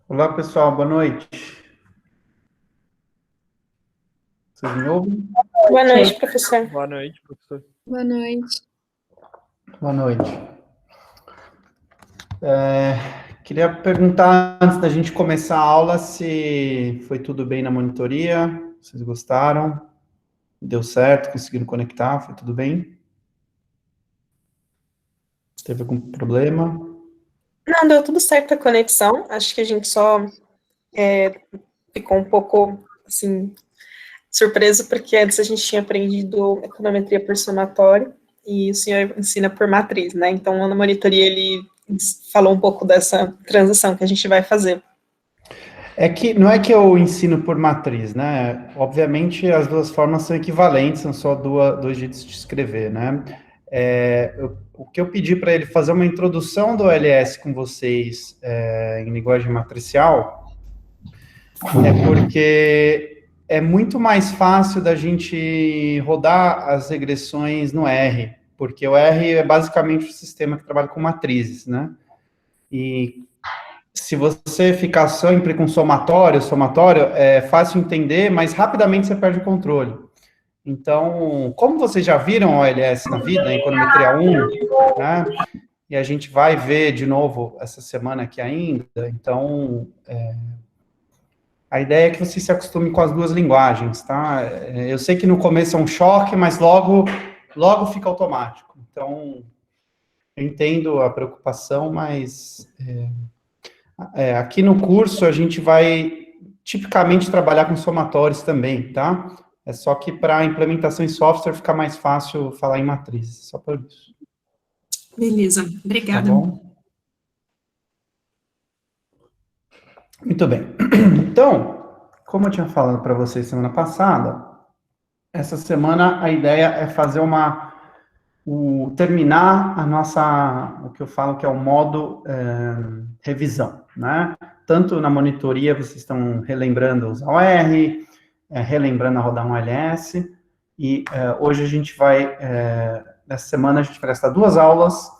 Olá, pessoal, boa noite. Vocês me ouvem? Boa noite, professor. Boa noite, professor. Boa noite. Boa noite. Queria perguntar, antes da gente começar a aula, se foi tudo bem na monitoria, vocês gostaram, deu certo, conseguiram conectar, foi tudo bem? Teve algum problema? Não, deu tudo certo a conexão. Acho que a gente só ficou um pouco, assim, surpreso, porque antes a gente tinha aprendido econometria por somatório, e o senhor ensina por matriz, né? Então, na monitoria, ele falou um pouco dessa transição que a gente vai fazer. É que não é que eu ensino por matriz, né? Obviamente as duas formas são equivalentes, são só dois jeitos de escrever, né? O que eu pedi para ele fazer uma introdução do OLS com vocês em linguagem matricial é porque é muito mais fácil da gente rodar as regressões no R, porque o R é basicamente o sistema que trabalha com matrizes, né? E se você ficar sempre com somatório é fácil entender, mas rapidamente você perde o controle. Então, como vocês já viram o OLS na vida, em econometria 1, né? E a gente vai ver de novo essa semana aqui ainda, então, a ideia é que você se acostume com as duas linguagens, tá? Eu sei que no começo é um choque, mas logo fica automático. Então, eu entendo a preocupação, mas aqui no curso a gente vai tipicamente trabalhar com somatórios também, tá? É só que para a implementação em software fica mais fácil falar em matrizes, só por isso. Beleza, Tá obrigada. bom? Muito bem. Então, como eu tinha falado para vocês semana passada, essa semana a ideia é fazer terminar o que eu falo que é o modo revisão, né? Tanto na monitoria vocês estão relembrando os OR, relembrando a rodar um LS, e hoje a gente vai, nessa semana a gente vai gastar 2 aulas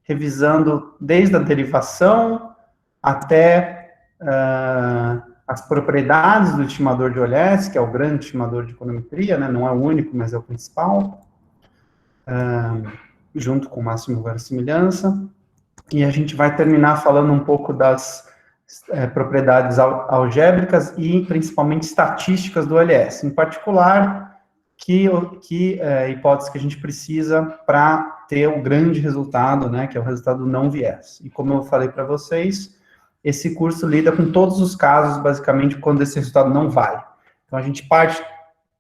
revisando desde a derivação até as propriedades do estimador de OLS, que é o grande estimador de econometria, né? Não é o único, mas é o principal, junto com o máximo verossimilhança, e a gente vai terminar falando um pouco das propriedades algébricas e principalmente estatísticas do OLS, em particular, que hipótese que a gente precisa para ter o grande resultado, né, que é o resultado não viés. E como eu falei para vocês, esse curso lida com todos os casos, basicamente, quando esse resultado não vale. Então, a gente parte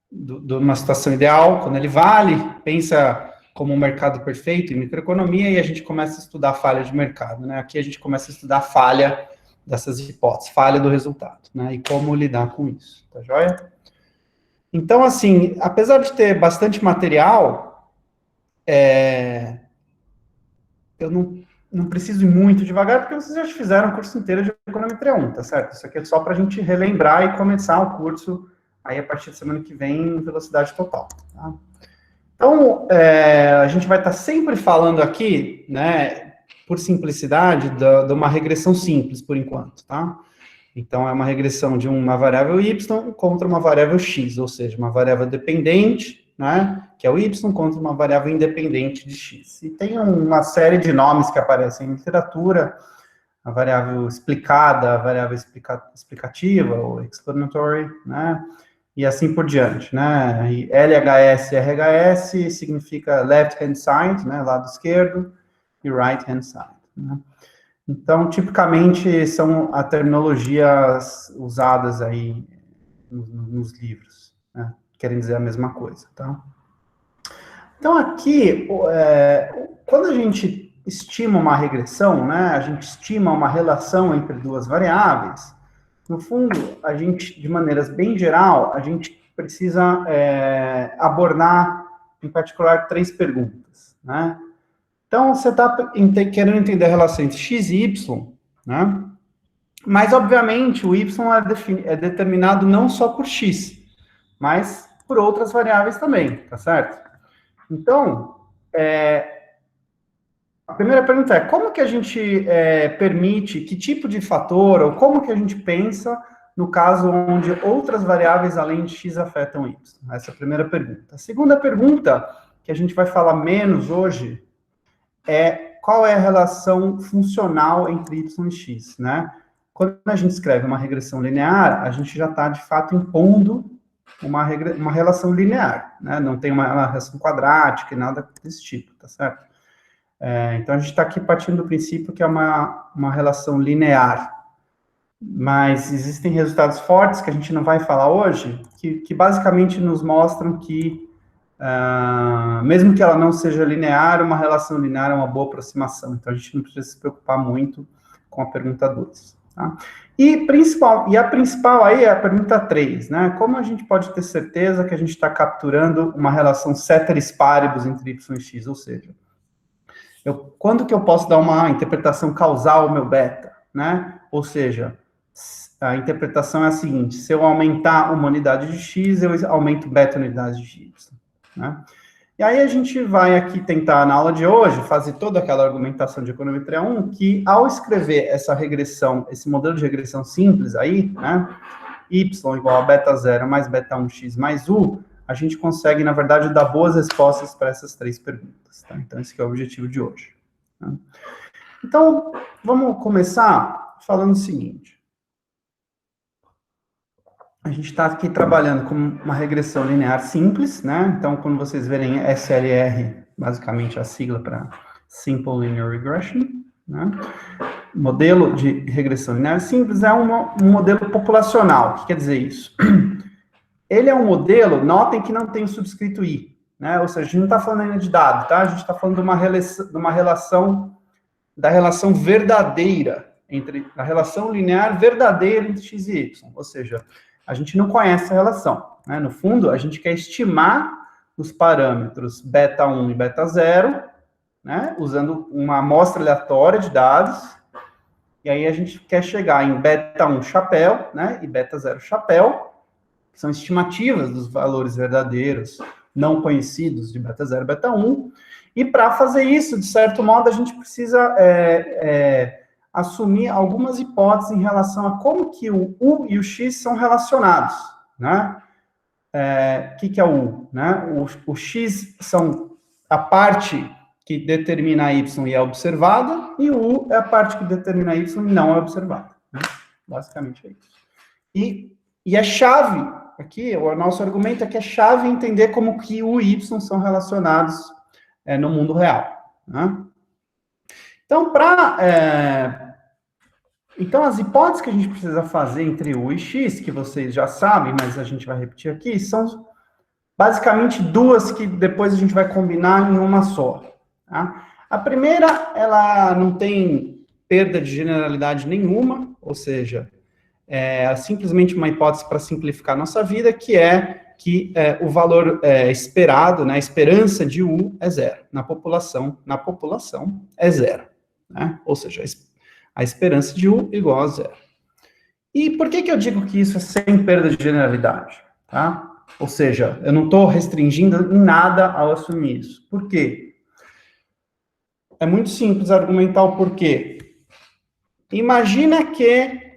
de uma situação ideal, quando ele vale, pensa como um mercado perfeito em microeconomia, e a gente começa a estudar a falha de mercado, né? Aqui a gente começa a estudar a falha dessas hipóteses, falha do resultado, né? E como lidar com isso, tá joia? Então, assim, apesar de ter bastante material, eu não preciso ir muito devagar, porque vocês já fizeram o curso inteiro de econometria 1, tá certo? Isso aqui é só para a gente relembrar e começar o curso aí a partir da semana que vem em velocidade total, tá? Então, a gente vai estar sempre falando aqui, né, por simplicidade, de uma regressão simples, por enquanto, tá? Então, é uma regressão de uma variável y contra uma variável x, ou seja, uma variável dependente, né, que é o y, contra uma variável independente de x. E tem uma série de nomes que aparecem em literatura, a variável explicada, a variável explicativa, ou explanatory, né, e assim por diante, né? E LHS e RHS significa left hand side, né, lado esquerdo, e right hand side, né? Então, tipicamente, são as terminologias usadas aí nos livros, né? Querem dizer a mesma coisa, tá? Então, aqui, quando a gente estima uma regressão, né, a gente estima uma relação entre duas variáveis, no fundo, a gente, de maneiras bem geral, a gente precisa abordar, em particular, 3 perguntas, né? Então, você está querendo entender a relação entre x e y, né? Mas, obviamente, o y é determinado não só por x, mas por outras variáveis também, tá certo? Então, A primeira pergunta é, como que a gente permite, que tipo de fator, ou como que a gente pensa no caso onde outras variáveis além de x afetam y? Essa é a primeira pergunta. A segunda pergunta, que a gente vai falar menos hoje, é qual é a relação funcional entre y e x, né? Quando a gente escreve uma regressão linear, a gente já está, de fato, impondo uma relação linear, né? Não tem uma relação quadrática e nada desse tipo, tá certo? Então, a gente está aqui partindo do princípio que é uma relação linear, mas existem resultados fortes, que a gente não vai falar hoje, que basicamente nos mostram que, mesmo que ela não seja linear, uma relação linear é uma boa aproximação, então a gente não precisa se preocupar muito com a pergunta 2. Tá? E a principal aí é a pergunta 3, né? Como a gente pode ter certeza que a gente está capturando uma relação ceteris paribus entre y e x, ou seja, quando que eu posso dar uma interpretação causal ao meu beta, né? Ou seja, a interpretação é a seguinte, se eu aumentar uma unidade de x, eu aumento beta unidades de y, né? E aí a gente vai aqui tentar, na aula de hoje, fazer toda aquela argumentação de econometria 1, que ao escrever essa regressão, esse modelo de regressão simples aí, né? Y igual a beta 0 mais beta 1x mais u, a gente consegue, na verdade, dar boas respostas para essas 3 perguntas, tá? Então, esse que é o objetivo de hoje. Tá? Então, vamos começar falando o seguinte. A gente está aqui trabalhando com uma regressão linear simples, né? Então, quando vocês verem SLR, basicamente a sigla para Simple Linear Regression, né? Modelo de regressão linear simples é um modelo populacional. O que quer dizer isso? Ele é um modelo, notem que não tem o subscrito i, né? Ou seja, a gente não está falando ainda de dado, tá? A gente está falando de uma relação, da relação verdadeira, da relação linear verdadeira entre x e y. Ou seja, a gente não conhece a relação, né? No fundo, a gente quer estimar os parâmetros beta 1 e beta 0, né? Usando uma amostra aleatória de dados, e aí a gente quer chegar em beta 1 chapéu, né? E beta 0 chapéu, que são estimativas dos valores verdadeiros não conhecidos de beta 0 e beta 1, e para fazer isso, de certo modo, a gente precisa assumir algumas hipóteses em relação a como que o u e o x são relacionados, né? O que é o u? Né? O x são a parte que determina a y e é observada, e o u é a parte que determina a y e não é observada, né? Basicamente é isso. E a chave, aqui, o nosso argumento é que é chave entender como que u e y são relacionados no mundo real, né? Então, então, as hipóteses que a gente precisa fazer entre u e x, que vocês já sabem, mas a gente vai repetir aqui, são basicamente duas que depois a gente vai combinar em uma só. Tá? A primeira, ela não tem perda de generalidade nenhuma, ou seja, é simplesmente uma hipótese para simplificar a nossa vida, que é que o valor esperado, né, a esperança de u é zero. Na população é zero. Né? Ou seja, a esperança de u igual a zero. E por que eu digo que isso é sem perda de generalidade? Tá? Ou seja, eu não estou restringindo em nada ao assumir isso. Por quê? É muito simples argumentar o porquê. Imagina que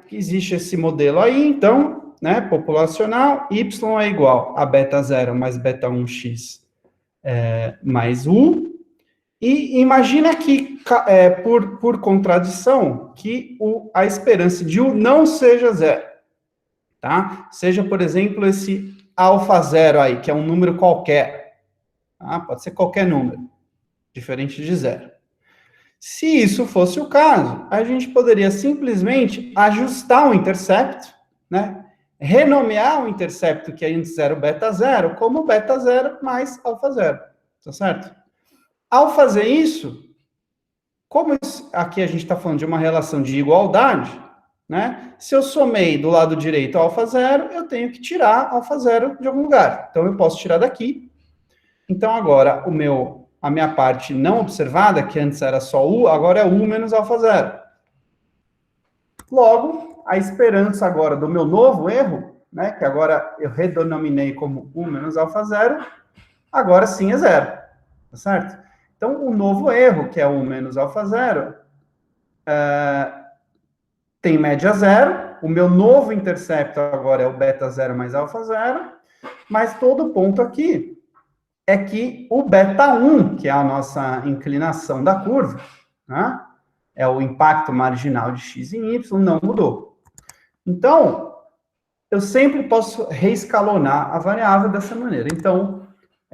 que existe esse modelo aí, então, né, populacional, y é igual a beta 0 mais beta 1x mais u, e imagina que, por contradição, que a esperança de u não seja zero, tá? Seja, por exemplo, esse alfa zero aí, que é um número qualquer, tá? Pode ser qualquer número, diferente de zero. Se isso fosse o caso, a gente poderia simplesmente ajustar o intercepto, né? Renomear o intercepto que é entre 0 e beta 0 como beta 0 mais alfa 0, tá certo? Ao fazer isso, como aqui a gente está falando de uma relação de igualdade, né? Se eu somei do lado direito alfa 0, eu tenho que tirar alfa 0 de algum lugar. Então, eu posso tirar daqui. Então, agora, a minha parte não observada, que antes era só u, agora é u menos alfa 0. Logo, a esperança agora do meu novo erro, né, que agora eu redenominei como u menos alfa 0, agora sim é zero, tá certo? Então, o novo erro, que é o menos alfa zero, tem média zero, o meu novo intercepto agora é o beta zero mais alfa zero, mas todo ponto aqui é que o beta 1, que é a nossa inclinação da curva, né, é o impacto marginal de x em y, não mudou. Então, eu sempre posso reescalonar a variável dessa maneira. Então,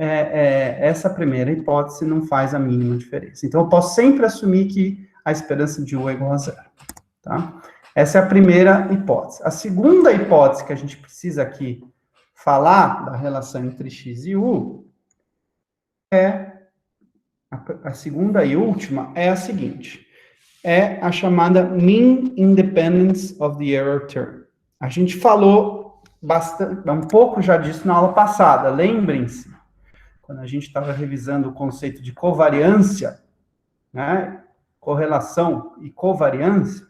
essa primeira hipótese não faz a mínima diferença. Então, eu posso sempre assumir que a esperança de U é igual a zero. Tá? Essa é a primeira hipótese. A segunda hipótese que a gente precisa aqui falar da relação entre x e u a segunda e última é a seguinte, é a chamada mean independence of the error term. A gente falou um pouco já disso na aula passada, lembrem-se, quando a gente estava revisando o conceito de covariância, né, correlação e covariância,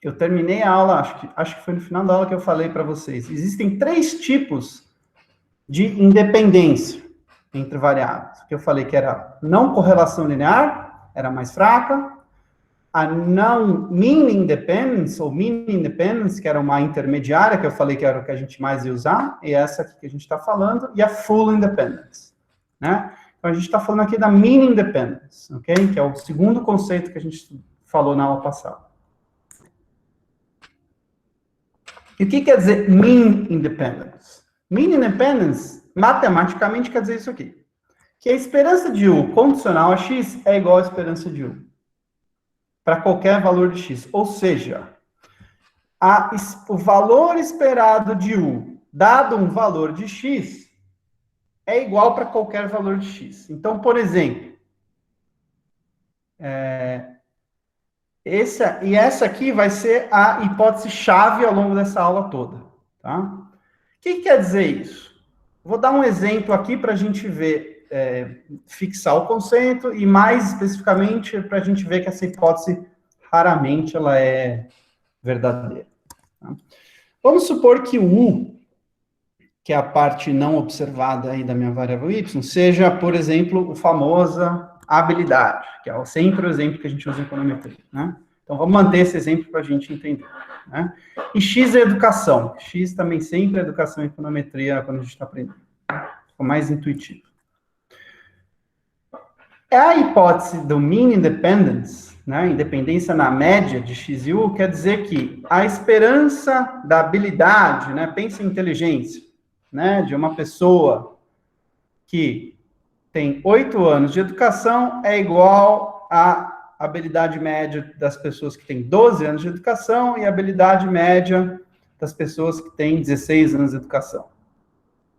eu terminei a aula, acho que foi no final da aula que eu falei para vocês, existem 3 tipos de independência entre variáveis, que eu falei que era não correlação linear, era mais fraca, a não mean independence, ou mean independence, que era uma intermediária, que eu falei que era o que a gente mais ia usar, e essa aqui que a gente está falando, e a full independence, né? Então, a gente está falando aqui da mean independence, ok? Que é o segundo conceito que a gente falou na aula passada. E o que quer dizer mean independence? Mean independence, matematicamente, quer dizer isso aqui. Que a esperança de U condicional a x é igual à esperança de U. Para qualquer valor de x. Ou seja, o valor esperado de U, dado um valor de x, é igual para qualquer valor de x. Então, por exemplo, essa aqui vai ser a hipótese-chave ao longo dessa aula toda. Tá? O que quer dizer isso? Vou dar um exemplo aqui para a gente ver, fixar o conceito e, mais especificamente, para a gente ver que essa hipótese, raramente, ela é verdadeira. Tá? Vamos supor que o U, que é a parte não observada aí da minha variável y, seja, por exemplo, a famosa habilidade, que é sempre o exemplo que a gente usa em econometria, né? Então, vamos manter esse exemplo para a gente entender, né? E x é educação. X também sempre é educação em econometria quando a gente está aprendendo. Fica mais intuitivo. A hipótese do mean independence, né, independência na média de x e u, quer dizer que a esperança da habilidade, né, pensa em inteligência, né, de uma pessoa que tem 8 anos de educação é igual à habilidade média das pessoas que têm 12 anos de educação e a habilidade média das pessoas que têm 16 anos de educação.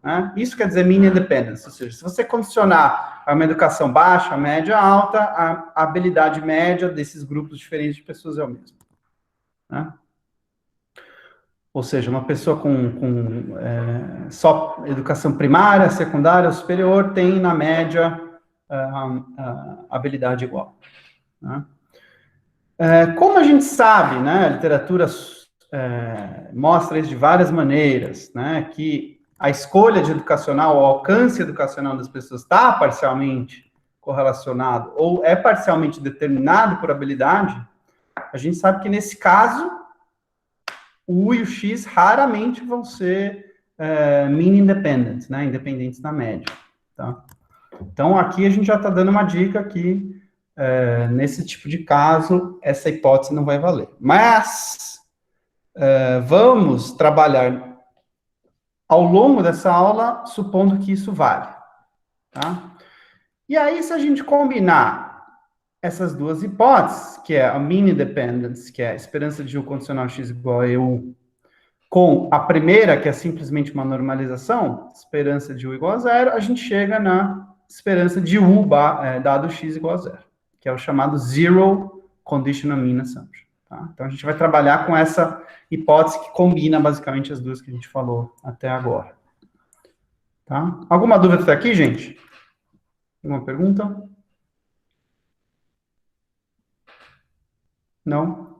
Né? Isso quer dizer mean independence, ou seja, se você condicionar a uma educação baixa, a média alta, a habilidade média desses grupos diferentes de pessoas é o mesmo. Né? Ou seja, uma pessoa com só educação primária, secundária ou superior tem, na média, habilidade igual. Né? Como a gente sabe, né, a literatura mostra isso de várias maneiras, né, que a escolha de educacional, o alcance educacional das pessoas está parcialmente correlacionado ou é parcialmente determinado por habilidade, a gente sabe que, nesse caso, o U e o X raramente vão ser mean independent, né, independentes da média. Tá? Então, aqui a gente já está dando uma dica que, nesse tipo de caso, essa hipótese não vai valer. Mas, vamos trabalhar ao longo dessa aula, supondo que isso vale. Tá? E aí, se a gente combinar essas duas hipóteses, que é a mean independence, que é a esperança de U condicional x igual a EU, com a primeira, que é simplesmente uma normalização, esperança de U igual a zero, a gente chega na esperança de U dado x igual a zero, que é o chamado Zero Conditional Mean Assumption. Tá? Então, a gente vai trabalhar com essa hipótese que combina, basicamente, as duas que a gente falou até agora. Tá? Alguma dúvida até aqui, gente? Alguma pergunta? Não?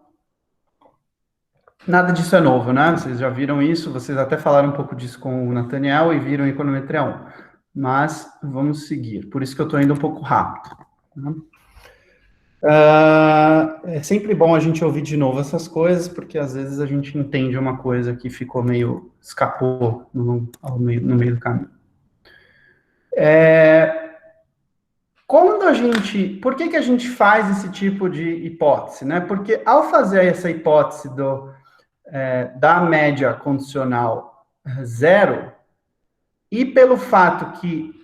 Nada disso é novo, né? Vocês já viram isso, vocês até falaram um pouco disso com o Nathaniel e viram em Econometria 1. Mas vamos seguir, por isso que eu estou indo um pouco rápido. Né? É sempre bom a gente ouvir de novo essas coisas, porque às vezes a gente entende uma coisa que ficou escapou no meio do caminho. Por que a gente faz esse tipo de hipótese, né? Porque ao fazer essa hipótese da média condicional zero, e pelo fato que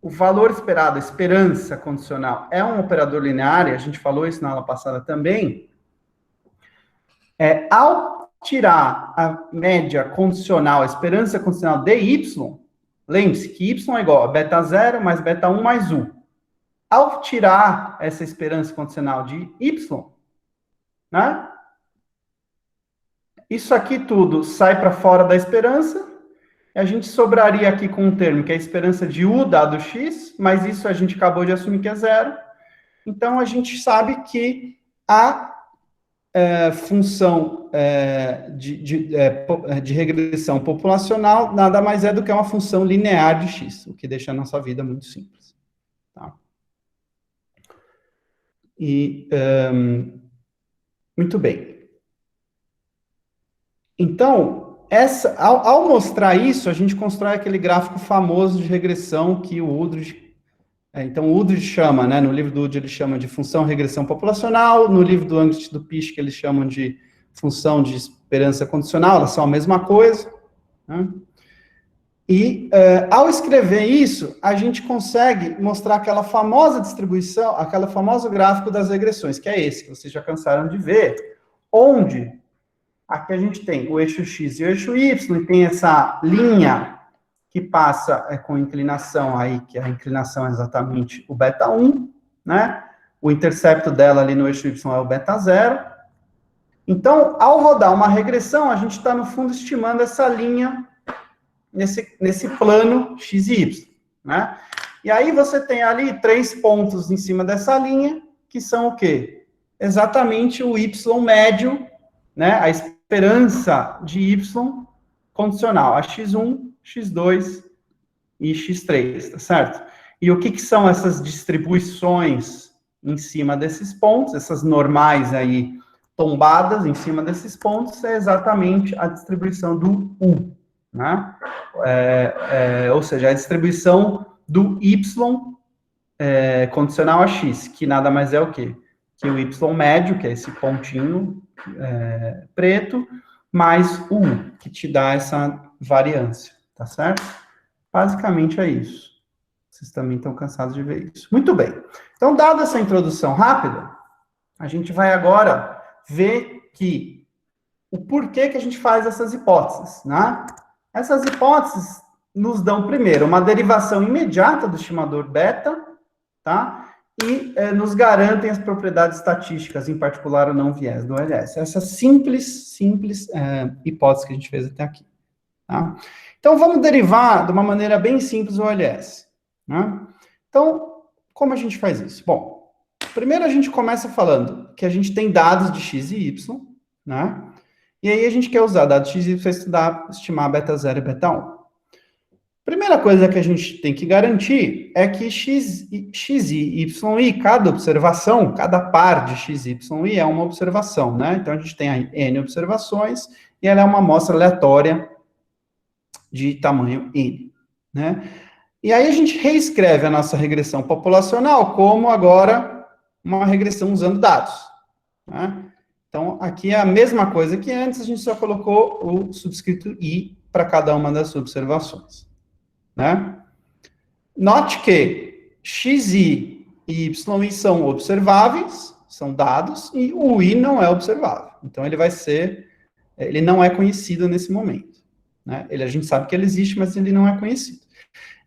o valor esperado, a esperança condicional, é um operador linear, e a gente falou isso na aula passada também, ao tirar a média condicional, a esperança condicional de y, lembre-se que y é igual a beta 0 mais beta 1 mais 1. Ao tirar essa esperança condicional de y, né, isso aqui tudo sai para fora da esperança, a gente sobraria aqui com um termo que é a esperança de u dado x, mas isso a gente acabou de assumir que é zero. Então, a gente sabe que a função de regressão populacional nada mais é do que uma função linear de x, o que deixa a nossa vida muito simples. Tá? Muito bem. Então, ao mostrar isso, a gente constrói aquele gráfico famoso de regressão que o Udrich... Então, o Udrich chama, né, no livro do Udrich ele chama de função regressão populacional, no livro do Angst e do Pischke eles chamam de função de esperança condicional, elas são a mesma coisa. Né? E, ao escrever isso, a gente consegue mostrar aquela famosa distribuição, aquele famoso gráfico das regressões, que é esse, que vocês já cansaram de ver, onde aqui a gente tem o eixo x e o eixo y, e tem essa linha que passa com inclinação aí, que a inclinação é exatamente o beta 1, né? O intercepto dela ali no eixo y é o beta 0. Então, ao rodar uma regressão, a gente está, no fundo, estimando essa linha nesse plano x e y, né? E aí você tem ali 3 pontos em cima dessa linha, que são o quê? Exatamente o y médio, né? A esperança de y condicional a x1, x2 e x3, tá certo? E o que são essas distribuições em cima desses pontos, essas normais aí tombadas em cima desses pontos, é exatamente a distribuição do U, né? Ou seja, a distribuição do y condicional a x, que nada mais é o quê? Que o y médio, que é esse pontinho preto, mais o U, que te dá essa variância, tá certo? Basicamente é isso. Vocês também estão cansados de ver isso. Muito bem. Então, dada essa introdução rápida, a gente vai agora ver o porquê que a gente faz essas hipóteses, né? Essas hipóteses nos dão, primeiro, uma derivação imediata do estimador beta, tá? E nos garantem as propriedades estatísticas, em particular o não viés do OLS. Essa simples hipótese que a gente fez até aqui. Tá? Então, vamos derivar de uma maneira bem simples o OLS. Né? Então, como a gente faz isso? Bom, primeiro a gente começa falando que a gente tem dados de x e y, né? E aí a gente quer usar dados de x e y para estimar beta 0 e beta 1. Primeira coisa que a gente tem que garantir é que x e y, cada observação, cada par de x, y, é uma observação, né? Então, a gente tem n observações e ela é uma amostra aleatória de tamanho n, né? E aí a gente reescreve a nossa regressão populacional como agora uma regressão usando dados, né? Então, aqui é a mesma coisa que antes, a gente só colocou o subscrito i para cada uma das observações. Né? Note que xi e yi são observáveis, são dados, e o i não é observável. Então, ele não é conhecido nesse momento. Né? A gente sabe que ele existe, mas ele não é conhecido.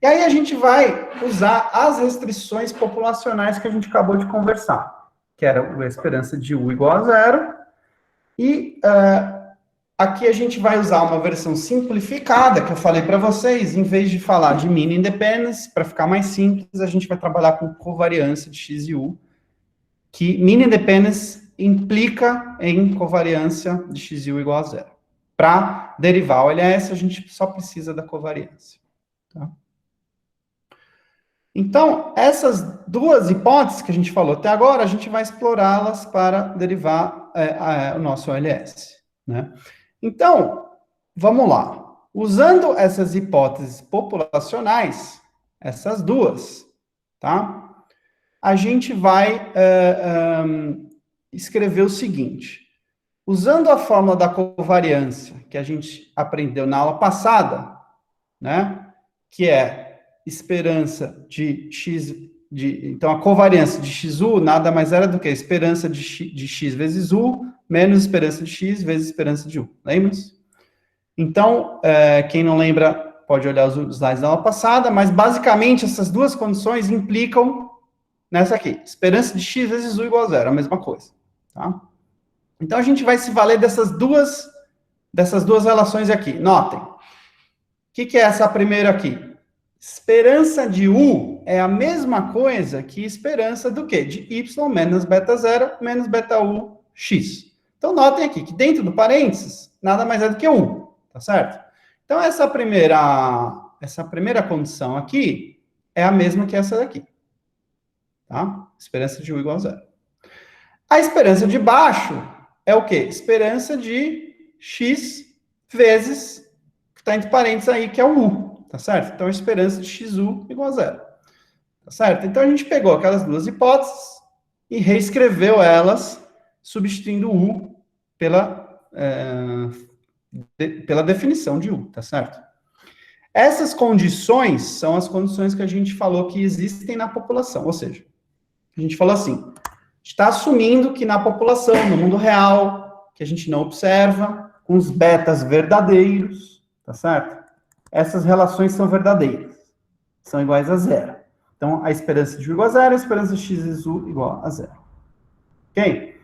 E aí a gente vai usar as restrições populacionais que a gente acabou de conversar, que era a esperança de u igual a 0, e aqui a gente vai usar uma versão simplificada, que eu falei para vocês, em vez de falar de mean independence, para ficar mais simples, a gente vai trabalhar com covariância de x e u, que mean independence implica em covariância de x e u igual a 0. Para derivar o LS, a gente só precisa da covariância. Tá? Então, essas duas hipóteses que a gente falou até agora, a gente vai explorá-las para derivar o nosso OLS, né? Então, vamos lá. Usando essas hipóteses populacionais, essas duas, tá? A gente vai escrever o seguinte. Usando a fórmula da covariância que a gente aprendeu na aula passada, né? Que é esperança de x, então a covariância de xu nada mais era do que a esperança de x vezes u menos esperança de x vezes esperança de u. Lembra-se? Então, quem não lembra pode olhar os slides da aula passada, mas basicamente essas duas condições implicam nessa aqui, esperança de x vezes u igual a zero, a mesma coisa, tá? Então a gente vai se valer dessas duas relações aqui. Notem. O que é essa primeira aqui? Esperança de U é a mesma coisa que esperança do quê? De Y menos beta 0 menos beta U x. Então, notem aqui que dentro do parênteses, nada mais é do que 1, tá certo? Então, essa primeira condição aqui é a mesma que essa daqui. Tá? Esperança de U igual a 0. A esperança de baixo é o quê? Esperança de x vezes, que está entre parênteses aí, que é o U. Tá certo? Então, a esperança de XU igual a zero. Tá certo? Então, a gente pegou aquelas duas hipóteses e reescreveu elas, substituindo U pela definição de U, tá certo? Essas condições são as condições que a gente falou que existem na população. Ou seja, a gente falou assim, a gente está assumindo que na população, no mundo real, que a gente não observa, com os betas verdadeiros, tá certo? Essas relações são verdadeiras, são iguais a zero. Então, a esperança de U igual a zero, a esperança de x vezes U igual a zero. Ok?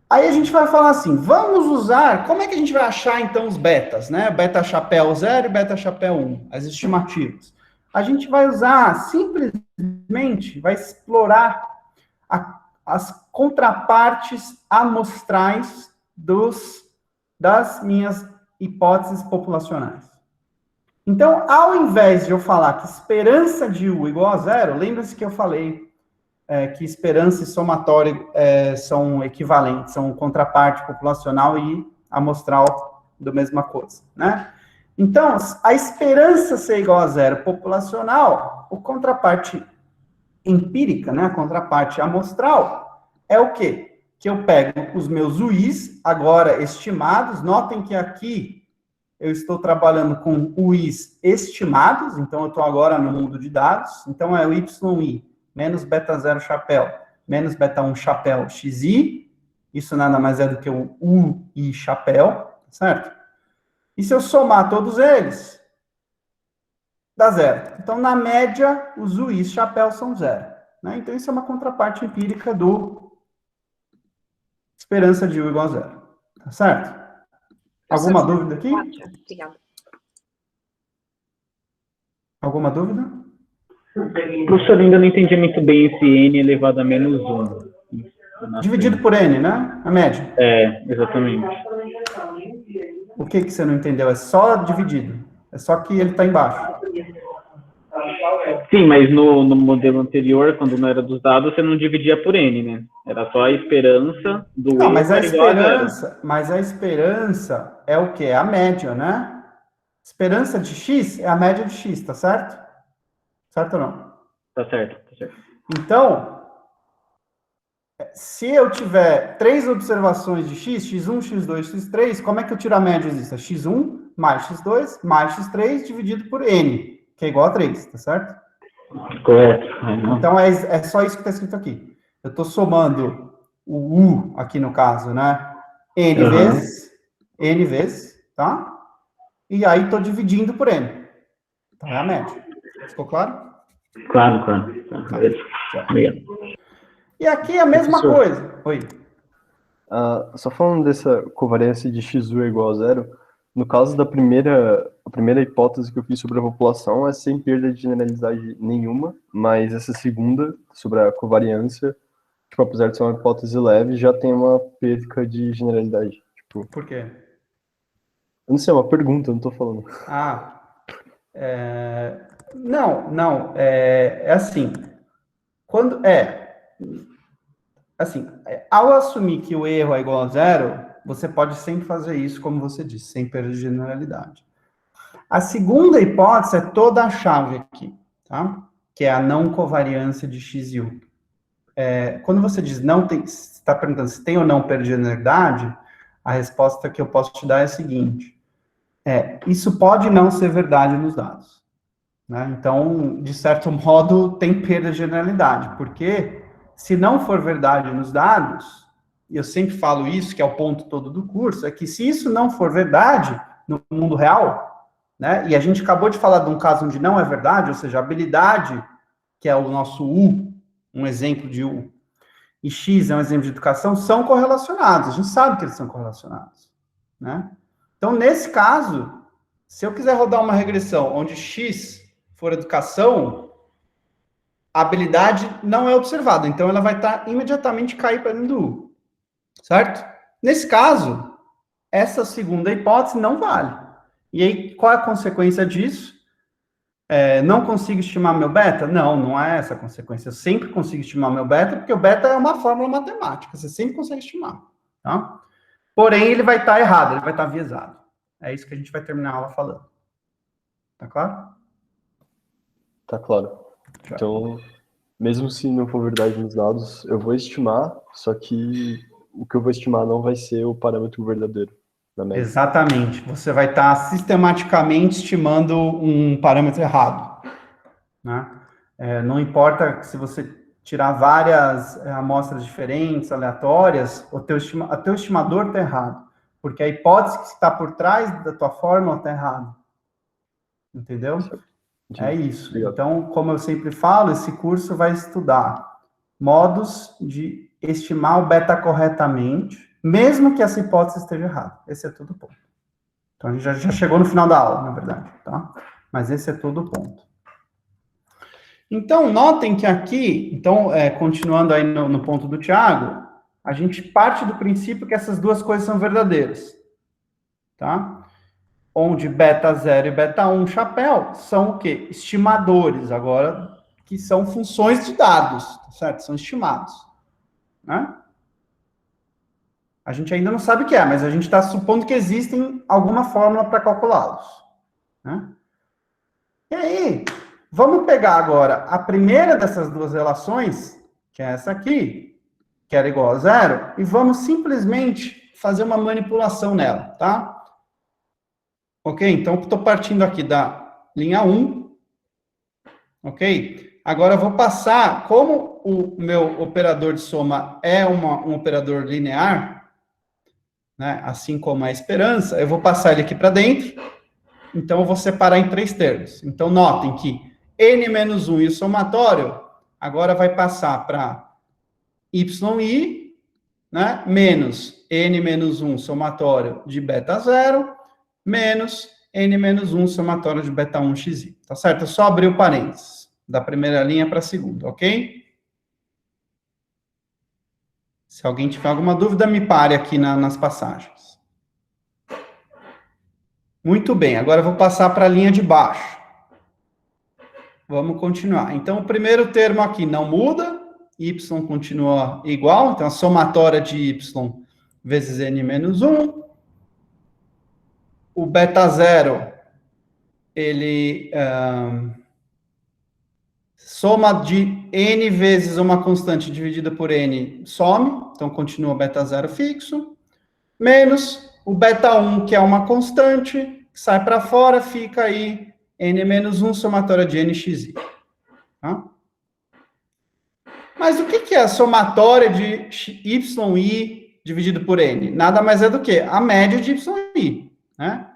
Aí a gente vai falar assim, vamos usar, como é que a gente vai achar, então, os betas, né? Beta chapéu 0 e beta chapéu 1, as estimativas. A gente vai usar, simplesmente, vai explorar as contrapartes amostrais das minhas hipóteses populacionais. Então, ao invés de eu falar que esperança de U igual a zero, lembra-se que eu falei que esperança e somatório são equivalentes, são contraparte populacional e amostral da mesma coisa, né? Então, a esperança ser igual a zero populacional, o contraparte empírica, né, a contraparte amostral, é o quê? Que eu pego os meus UIs, agora estimados, notem que aqui eu estou trabalhando com UIs estimados, então eu estou agora no mundo de dados, então é o YI menos beta 0 chapéu, menos beta 1 chapéu XI, isso nada mais é do que o UI chapéu, certo? E se eu somar todos eles, dá zero. Então, na média, os UIs chapéu são zero, né? Então, isso é uma contraparte empírica do esperança de U igual a zero, tá certo? Alguma dúvida aqui? Obrigada. Alguma dúvida? Professor, ainda não entendi muito bem esse n elevado a menos 1. Dividido por n, né? A média. Exatamente. O que você não entendeu? É só dividido. É só que ele está embaixo. Sim, mas no modelo anterior, quando não era dos dados, você não dividia por n, né? Era só a esperança do Não, mas a igual a zero. esperança é o quê? É a média, né? Esperança de x é a média de x, tá certo? Certo ou não? Tá certo, tá certo. Então, se eu tiver 3 observações de x, x1, x2, x3, como é que eu tiro a média disso? É x1 mais x2 mais x3 dividido por n, que é igual a 3, tá certo? Correto. Então, é só isso que está escrito aqui. Eu estou somando o U, aqui no caso, né? N vezes, tá? E aí estou dividindo por N. Então, é a média. Ficou claro? Claro. Tá. Obrigado. E aqui a mesma coisa. Oi. Só falando dessa covariância de XU é igual a zero, no caso da a primeira hipótese que eu fiz sobre a população é sem perda de generalidade nenhuma, mas essa segunda, sobre a covariância, tipo, apesar de ser uma hipótese leve, já tem uma perca de generalidade. Tipo, Por quê? eu não sei, é uma pergunta, eu não tô falando. Não, assim, ao assumir que o erro é igual a zero, você pode sempre fazer isso, como você disse, sem perda de generalidade. A segunda hipótese é toda a chave aqui, tá? Que é a não covariância de x e u. Quando você diz não tem, você está perguntando se tem ou não perda de generalidade, a resposta que eu posso te dar é a seguinte: isso pode não ser verdade nos dados, né? Então, de certo modo, tem perda de generalidade, porque se não for verdade nos dados, e eu sempre falo isso, que é o ponto todo do curso, é que se isso não for verdade no mundo real, né, e a gente acabou de falar de um caso onde não é verdade, ou seja, a habilidade, que é o nosso U, um exemplo de U, e X é um exemplo de educação, são correlacionados, a gente sabe que eles são correlacionados, né? Então, nesse caso, se eu quiser rodar uma regressão onde X for educação, a habilidade não é observada, então ela vai imediatamente cair para dentro do U, certo? Nesse caso, essa segunda hipótese não vale. E aí, qual é a consequência disso? Não consigo estimar meu beta? Não é essa a consequência. Eu sempre consigo estimar meu beta, porque o beta é uma fórmula matemática, você sempre consegue estimar, tá? Porém, ele vai estar errado, ele vai estar viesado. É isso que a gente vai terminar a aula falando. Tá claro? Tá claro. Então, mesmo se não for verdade nos dados, eu vou estimar, só que o que eu vou estimar não vai ser o parâmetro verdadeiro, na média. Exatamente. Você vai estar sistematicamente estimando um parâmetro errado, né? Não importa se você tirar várias amostras diferentes, aleatórias, o teu estimador está errado, porque a hipótese que está por trás da tua fórmula está errada. Entendeu? Entendi. É isso. Obrigado. Então, como eu sempre falo, esse curso vai estudar modos de estimar o beta corretamente, mesmo que essa hipótese esteja errada. Esse é todo o ponto. Então, a gente já chegou no final da aula, na verdade, tá? Mas esse é todo o ponto. Então, notem que aqui, continuando aí no ponto do Thiago, a gente parte do princípio que essas duas coisas são verdadeiras, tá? Onde beta 0 e beta 1 chapéu são o quê? Estimadores, agora, que são funções de dados, certo? São estimados, né? A gente ainda não sabe o que é, mas a gente está supondo que existem alguma fórmula para calculá-los, né? E aí, vamos pegar agora a primeira dessas duas relações, que é essa aqui, que era igual a zero, e vamos simplesmente fazer uma manipulação nela, tá? Ok? Então, estou partindo aqui da linha 1, ok? Agora, eu vou passar, como o meu operador de soma é um operador linear, né, assim como a esperança, eu vou passar ele aqui para dentro, então eu vou separar em 3 termos. Então, notem que n menos 1 e o somatório, agora vai passar para yi, né, menos n menos 1 somatório de beta 0, menos n menos 1 somatório de beta 1 xi. Tá certo? É só abrir o parênteses da primeira linha para a segunda, ok? Se alguém tiver alguma dúvida, me pare aqui nas passagens. Muito bem, agora eu vou passar para a linha de baixo. Vamos continuar. Então, o primeiro termo aqui não muda, y continua igual, então a somatória de y vezes n menos 1. O beta 0, ele soma de n vezes uma constante dividida por n, some, então continua beta 0 fixo, menos o beta 1, que é uma constante, sai para fora, fica aí n menos 1 somatória de nxi. Tá? Mas o que é a somatória de yi dividido por n? Nada mais é do que a média de yi, né?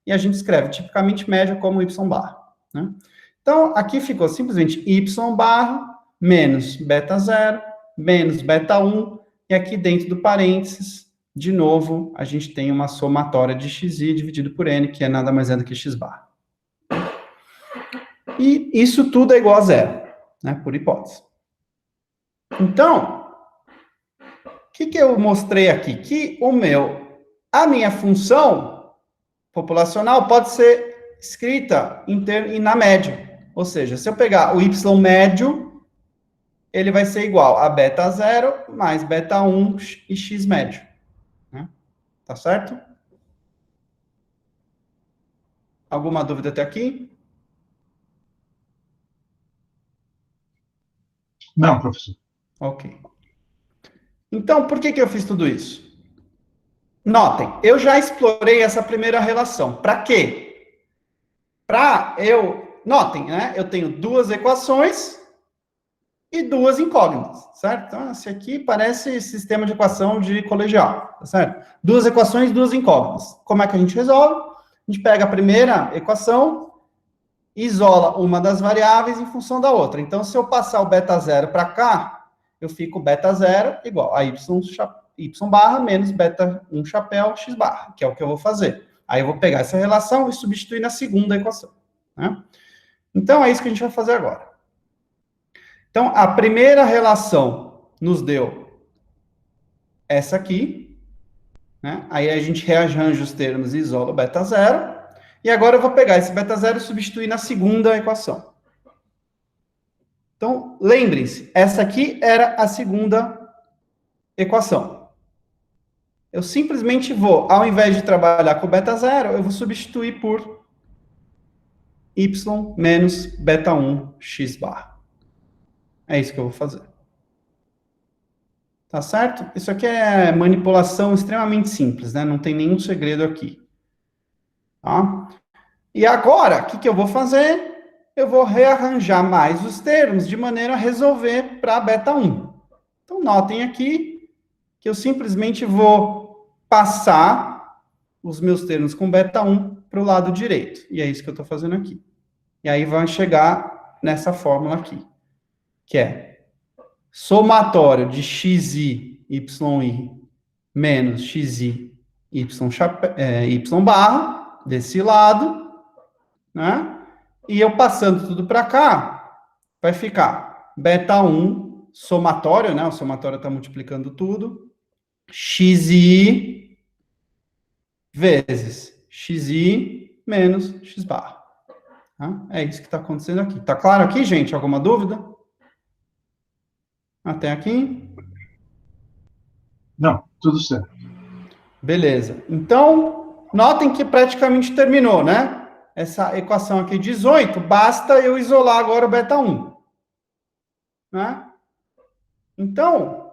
E a gente escreve tipicamente média como y barra, né? Então, aqui ficou simplesmente y barra menos beta 0, menos beta 1, e aqui dentro do parênteses, de novo, a gente tem uma somatória de xi dividido por n, que é nada mais é do que x barra. E isso tudo é igual a zero, né, por hipótese. Então, o que eu mostrei aqui? Que a minha função populacional pode ser escrita na média. Ou seja, se eu pegar o y médio, ele vai ser igual a beta 0 mais beta 1 e x médio. Né? Tá certo? Alguma dúvida até aqui? Não, professor. Ok. Então, por que eu fiz tudo isso? Notem, eu já explorei essa primeira relação. Para quê? Notem, né? Eu tenho duas equações e duas incógnitas, certo? Então, esse aqui parece sistema de equação de colegial, tá certo? Duas equações, duas incógnitas. Como é que a gente resolve? A gente pega a primeira equação, isola uma das variáveis em função da outra. Então, se eu passar o beta 0 para cá, eu fico beta 0 igual a y barra menos beta 1 chapéu x barra, que é o que eu vou fazer. Aí eu vou pegar essa relação e substituir na segunda equação. Né? Então, é isso que a gente vai fazer agora. Então, a primeira relação nos deu essa aqui. Né? Aí a gente rearranja os termos e isola o beta 0. E agora eu vou pegar esse beta 0 e substituir na segunda equação. Então, lembrem-se, essa aqui era a segunda equação. Eu simplesmente vou, ao invés de trabalhar com beta 0, eu vou substituir por y menos beta 1 x barra. É isso que eu vou fazer. Tá certo? Isso aqui é manipulação extremamente simples, né? Não tem nenhum segredo aqui. Tá? E agora, o que eu vou fazer? Eu vou rearranjar mais os termos de maneira a resolver para beta 1. Então, notem aqui que eu simplesmente vou passar os meus termos com beta 1 para o lado direito. E é isso que eu estou fazendo aqui. E aí vai chegar nessa fórmula aqui, que é somatório de xi, yi, menos xi, y barra, desse lado, né? E eu passando tudo para cá, vai ficar beta 1 somatório, né? O somatório está multiplicando tudo, xi vezes xi menos x barra. Tá? É isso que está acontecendo aqui. Tá claro aqui, gente? Alguma dúvida? Até aqui? Não, tudo certo. Beleza. Então, notem que praticamente terminou, né? Essa equação aqui, 18, basta eu isolar agora o beta 1. Né? Então,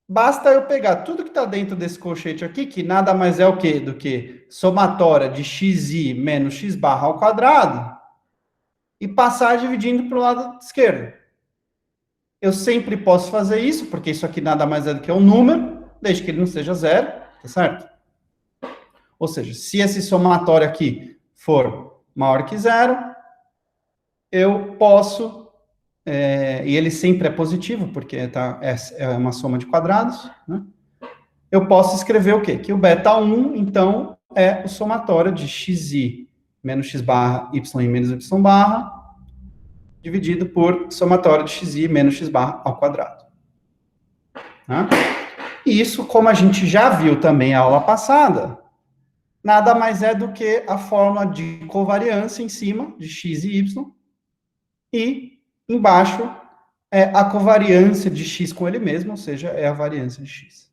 basta eu pegar tudo que está dentro desse colchete aqui, que nada mais é o quê? Do que somatória de xi menos x barra ao quadrado, e passar dividindo para o lado esquerdo. Eu sempre posso fazer isso, porque isso aqui nada mais é do que um número, desde que ele não seja zero, tá certo? Ou seja, se esse somatório aqui for maior que zero, eu posso, e ele sempre é positivo, porque é uma soma de quadrados, né? Eu posso escrever o quê? Que o beta 1, então, é o somatório de xi menos x barra, y menos y barra, dividido por somatório de xi menos x barra ao quadrado. Né? E isso, como a gente já viu também na aula passada, nada mais é do que a fórmula de covariância em cima, de x e y, e embaixo é a covariância de x com ele mesmo, ou seja, é a variância de x.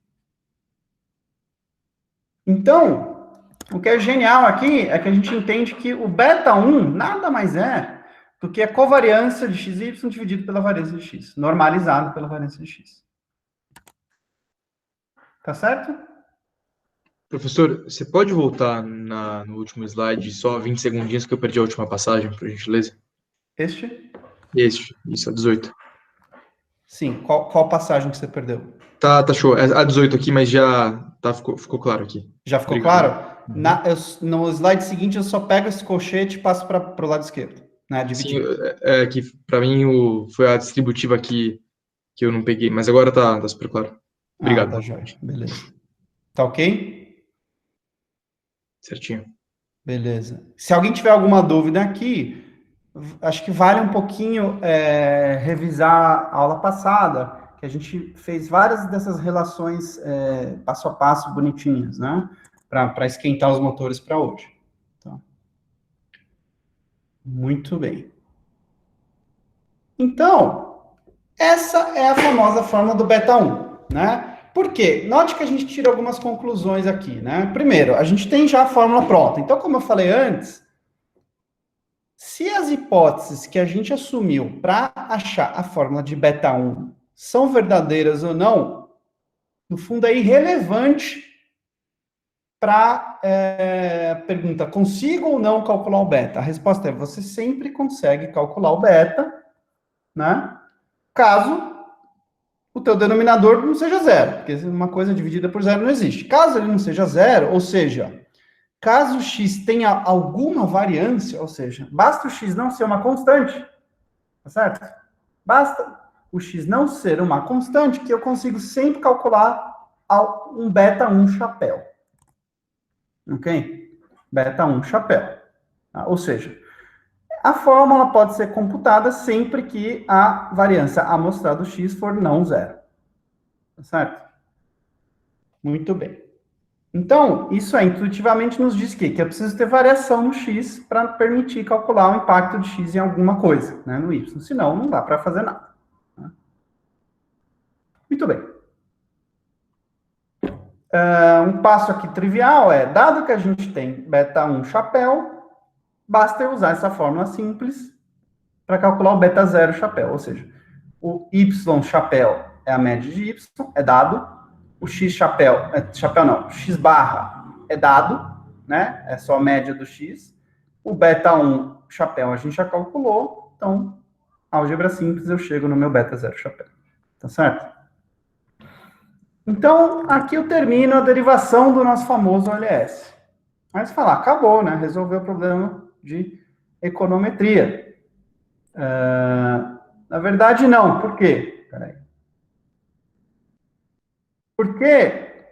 Então, o que é genial aqui é que a gente entende que o beta 1 nada mais é do que a covariância de x e y dividido pela variância de x, normalizado pela variância de x. Tá certo? Professor, você pode voltar no último slide, só 20 segundinhos, que eu perdi a última passagem, por gentileza? Este? Isso, a 18. Sim, qual passagem que você perdeu? Tá show. É a 18 aqui, mas já ficou claro aqui. Já ficou Obrigado. Claro? No slide seguinte, eu só pego esse colchete e passo para o lado esquerdo. Né, sim, que para mim foi a distributiva aqui que eu não peguei, mas agora tá super claro. Obrigado. Tá, Jorge. Beleza. Tá ok? Certinho. Beleza. Se alguém tiver alguma dúvida aqui, acho que vale um pouquinho revisar a aula passada, que a gente fez várias dessas relações passo a passo bonitinhas, né? Para esquentar os motores para hoje. Tá. Muito bem. Então, essa é a famosa fórmula do beta 1, né? Por quê? Note que a gente tira algumas conclusões aqui, né? Primeiro, a gente tem já a fórmula pronta. Então, como eu falei antes, se as hipóteses que a gente assumiu para achar a fórmula de beta 1 são verdadeiras ou não, no fundo é irrelevante para a pergunta, consigo ou não calcular o beta? A resposta é, você sempre consegue calcular o beta, né? Caso o teu denominador não seja zero, porque uma coisa dividida por zero não existe. Caso ele não seja zero, ou seja, caso o x tenha alguma variância, ou seja, basta o x não ser uma constante, tá certo? Basta o x não ser uma constante que eu consigo sempre calcular um beta 1 chapéu. Ok? Beta 1 chapéu. Tá? Ou seja, a fórmula pode ser computada sempre que a variância amostrada do x for não zero. Tá certo? Muito bem. Então, isso aí, intuitivamente nos diz que eu preciso ter variação no x para permitir calcular o impacto de x em alguma coisa, né, no y. Senão, não dá para fazer nada. Tá? Muito bem. Um passo aqui trivial é, dado que a gente tem beta 1 chapéu, basta eu usar essa fórmula simples para calcular o beta 0 chapéu. Ou seja, o y chapéu é a média de y, é dado. O x chapéu, x barra é dado, né? É só a média do x. O beta 1 chapéu a gente já calculou, então, álgebra simples, eu chego no meu beta 0 chapéu. Tá certo? Então, aqui eu termino a derivação do nosso famoso OLS. Aí você fala, acabou, né? Resolveu o problema de econometria. Na verdade, não. Por quê? Peraí. Porque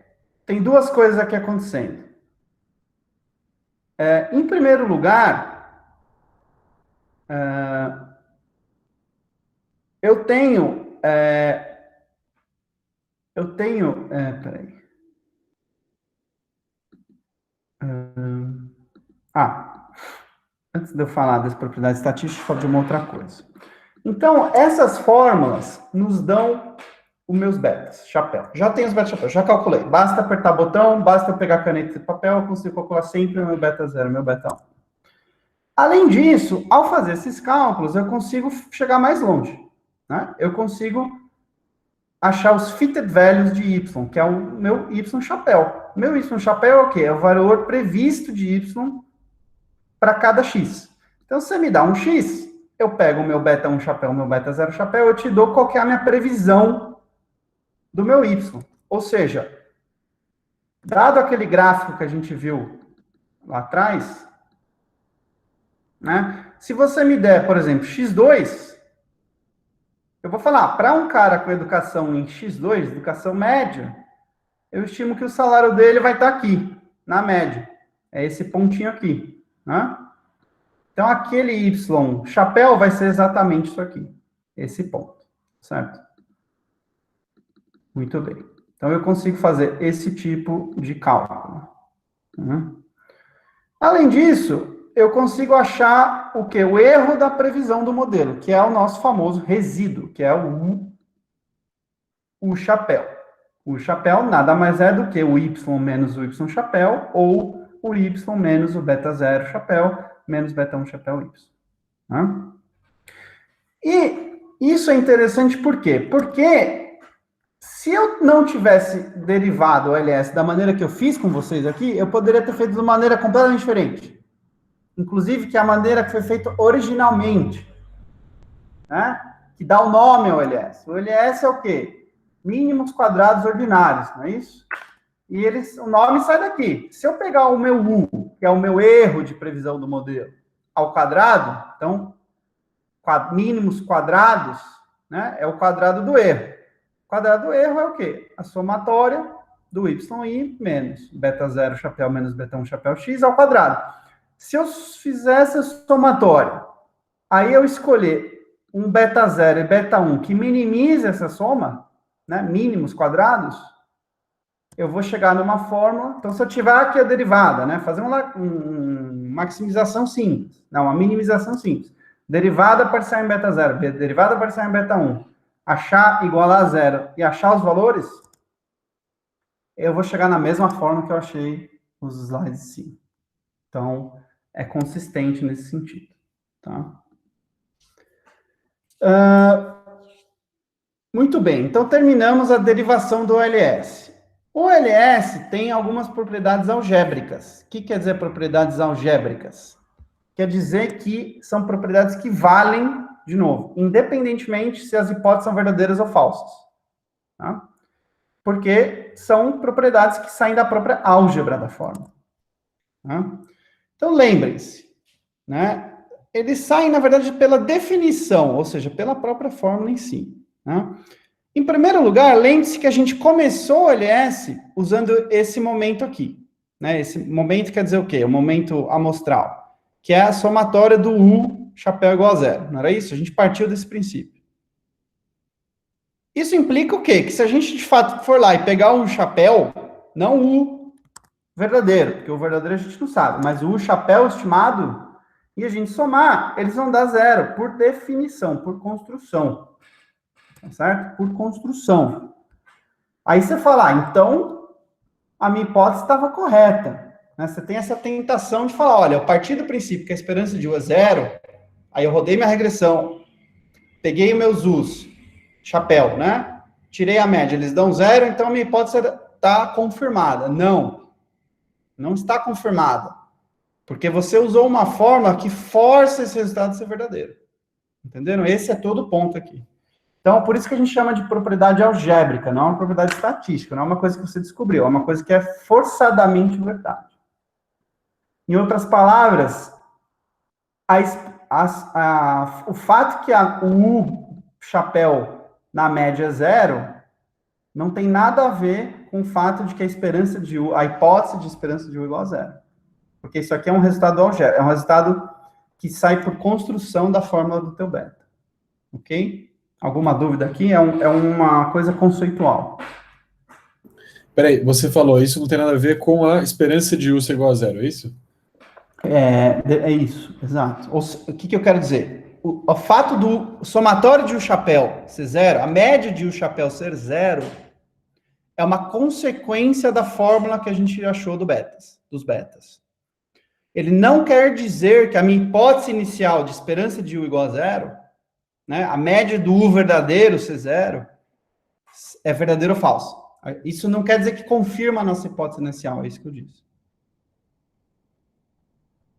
tem duas coisas aqui acontecendo. Em primeiro lugar, eu tenho... peraí. Antes de eu falar das propriedades estatísticas, vou falar de uma outra coisa. Então, essas fórmulas nos dão os meus betas, chapéu. Já tenho os betas chapéu, já calculei. Basta apertar botão, basta eu pegar caneta e papel, eu consigo calcular sempre o meu beta 0, meu beta 1. Além disso, ao fazer esses cálculos, eu consigo chegar mais longe. Né? Eu consigo achar os fitted values de y, que é o meu y chapéu. O meu y chapéu é o quê? É o valor previsto de y para cada x. Então, se você me dá um x, eu pego o meu beta 1 chapéu, o meu beta 0 chapéu, eu te dou qual que é a minha previsão do meu y. Ou seja, dado aquele gráfico que a gente viu lá atrás, né, se você me der, por exemplo, x2, eu vou falar, para um cara com educação em x2, educação média, eu estimo que o salário dele vai estar aqui, na média. É esse pontinho aqui. Né? Então, aquele y chapéu vai ser exatamente isso aqui. Esse ponto. Certo? Muito bem. Então, eu consigo fazer esse tipo de cálculo. Além disso, eu consigo achar o quê? O erro da previsão do modelo, que é o nosso famoso resíduo, que é o chapéu. O chapéu nada mais é do que o y menos o y chapéu, ou o y menos o beta 0 chapéu, menos beta 1 chapéu y. Tá? E isso é interessante por quê? Porque se eu não tivesse derivado o LS da maneira que eu fiz com vocês aqui, eu poderia ter feito de uma maneira completamente diferente. Inclusive, que é a maneira que foi feita originalmente. Né? Que dá o nome ao LS. O LS é o quê? Mínimos quadrados ordinários, não é isso? E o nome sai daqui. Se eu pegar o meu U, que é o meu erro de previsão do modelo, ao quadrado, então, mínimos quadrados, né, é o quadrado do erro. O quadrado do erro é o quê? A somatória do yi menos beta 0 chapéu menos beta 1 chapéu x ao quadrado. Se eu fizesse a somatória, aí eu escolher um beta 0 e beta 1 que minimize essa soma, né, mínimos quadrados, eu vou chegar numa fórmula. Então, se eu tiver aqui a derivada, né, fazer uma maximização simples, não, uma minimização simples. derivada parcial em beta 0, derivada parcial em beta 1, achar igual a zero e achar os valores, eu vou chegar na mesma forma que eu achei os slides de cima. Então, é consistente nesse sentido. Tá? Muito bem, então terminamos a derivação do OLS. O OLS tem algumas propriedades algébricas. O que quer dizer propriedades algébricas? Quer dizer que são propriedades que valem, de novo, independentemente se as hipóteses são verdadeiras ou falsas. Tá? Porque são propriedades que saem da própria álgebra da forma. Tá? Então, lembrem-se, né? Eles saem, na verdade, pela definição, ou seja, pela própria fórmula em si. Né? Em primeiro lugar, lembre-se que a gente começou o LS usando esse momento aqui. Né? Esse momento quer dizer o quê? O momento amostral, que é a somatória do U chapéu igual a zero. Não era isso? A gente partiu desse princípio. Isso implica o quê? Que se a gente, de fato, for lá e pegar o chapéu, não o verdadeiro, porque o verdadeiro a gente não sabe, mas o chapéu estimado, e a gente somar, eles vão dar zero, por definição, por construção. Tá certo? Por construção. Aí você fala, então, a minha hipótese estava correta. Né? Você tem essa tentação de falar, olha, a partir do princípio que a esperança de U é zero, aí eu rodei minha regressão, peguei os meus U's, chapéu, né? Tirei a média, eles dão zero, então a minha hipótese está confirmada. Não. Não está confirmada. Porque você usou uma fórmula que força esse resultado a ser verdadeiro. Entenderam? Esse é todo o ponto aqui. Então, por isso que a gente chama de propriedade algébrica, não é uma propriedade estatística, não é uma coisa que você descobriu, é uma coisa que é forçadamente verdade. Em outras palavras, o fato que o U chapéu na média é zero não tem nada a ver com o fato de que a esperança de U, a hipótese de esperança de U igual a zero. Porque isso aqui é um resultado algébrico, é um resultado que sai por construção da fórmula do teu beta. Ok? Alguma dúvida aqui? É uma coisa conceitual. Peraí, você falou, isso não tem nada a ver com a esperança de U ser igual a zero, é isso? É isso, exato. O que eu quero dizer? O fato do somatório de U chapéu ser zero, a média de U chapéu ser zero, é uma consequência da fórmula que a gente achou dos betas. Ele não quer dizer que a minha hipótese inicial de esperança de U igual a zero, né, a média do U verdadeiro ser zero, é verdadeiro ou falso. Isso não quer dizer que confirma a nossa hipótese inicial, é isso que eu disse.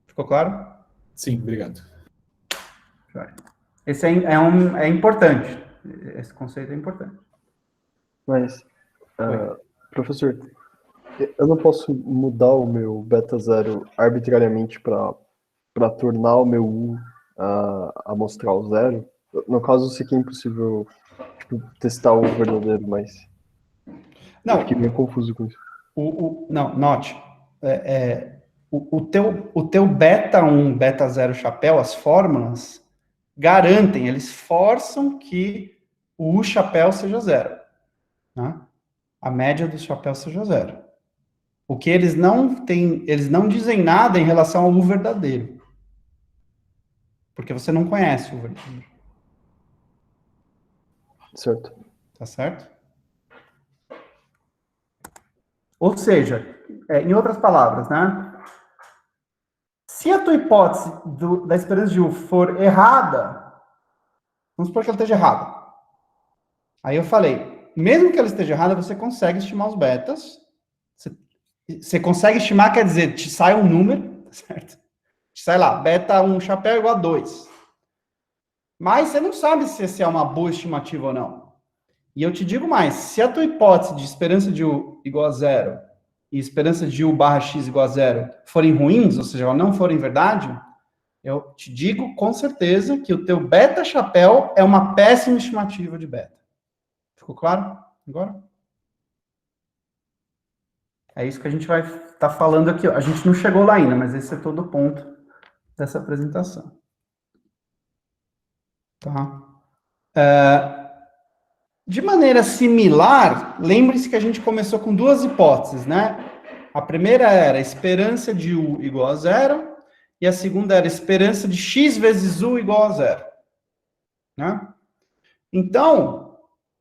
Ficou claro? Sim, obrigado. Esse é importante. Esse conceito é importante. Mas, professor, eu não posso mudar o meu beta zero arbitrariamente para tornar o meu U amostral zero? No caso, eu sei que é impossível testar o verdadeiro, mas não, eu fiquei meio confuso com isso. Não, note. O teu beta 1, beta 0 chapéu, as fórmulas garantem, eles forçam que o U chapéu seja zero. Né? A média do chapéu seja zero. O que eles não dizem nada em relação ao U verdadeiro. Porque você não conhece o verdadeiro. Certo. Tá certo? Ou seja, em outras palavras, né? Se a tua hipótese da esperança de U for errada, vamos supor que ela esteja errada. Aí eu falei, mesmo que ela esteja errada, você consegue estimar os betas. Você consegue estimar, quer dizer, te sai um número, certo? Te sai lá, beta 1 chapéu igual a 2. Mas você não sabe se essa é uma boa estimativa ou não. E eu te digo mais, se a tua hipótese de esperança de U igual a zero e esperança de U barra X igual a zero forem ruins, ou seja, não forem verdade, eu te digo com certeza que o teu beta chapéu é uma péssima estimativa de beta. Ficou claro agora? É isso que a gente vai estar falando aqui. A gente não chegou lá ainda, mas esse é todo o ponto dessa apresentação. Tá? De maneira similar, lembre-se que a gente começou com duas hipóteses, né? A primeira era esperança de U igual a zero, e a segunda era esperança de x vezes u igual a zero. Né? Então,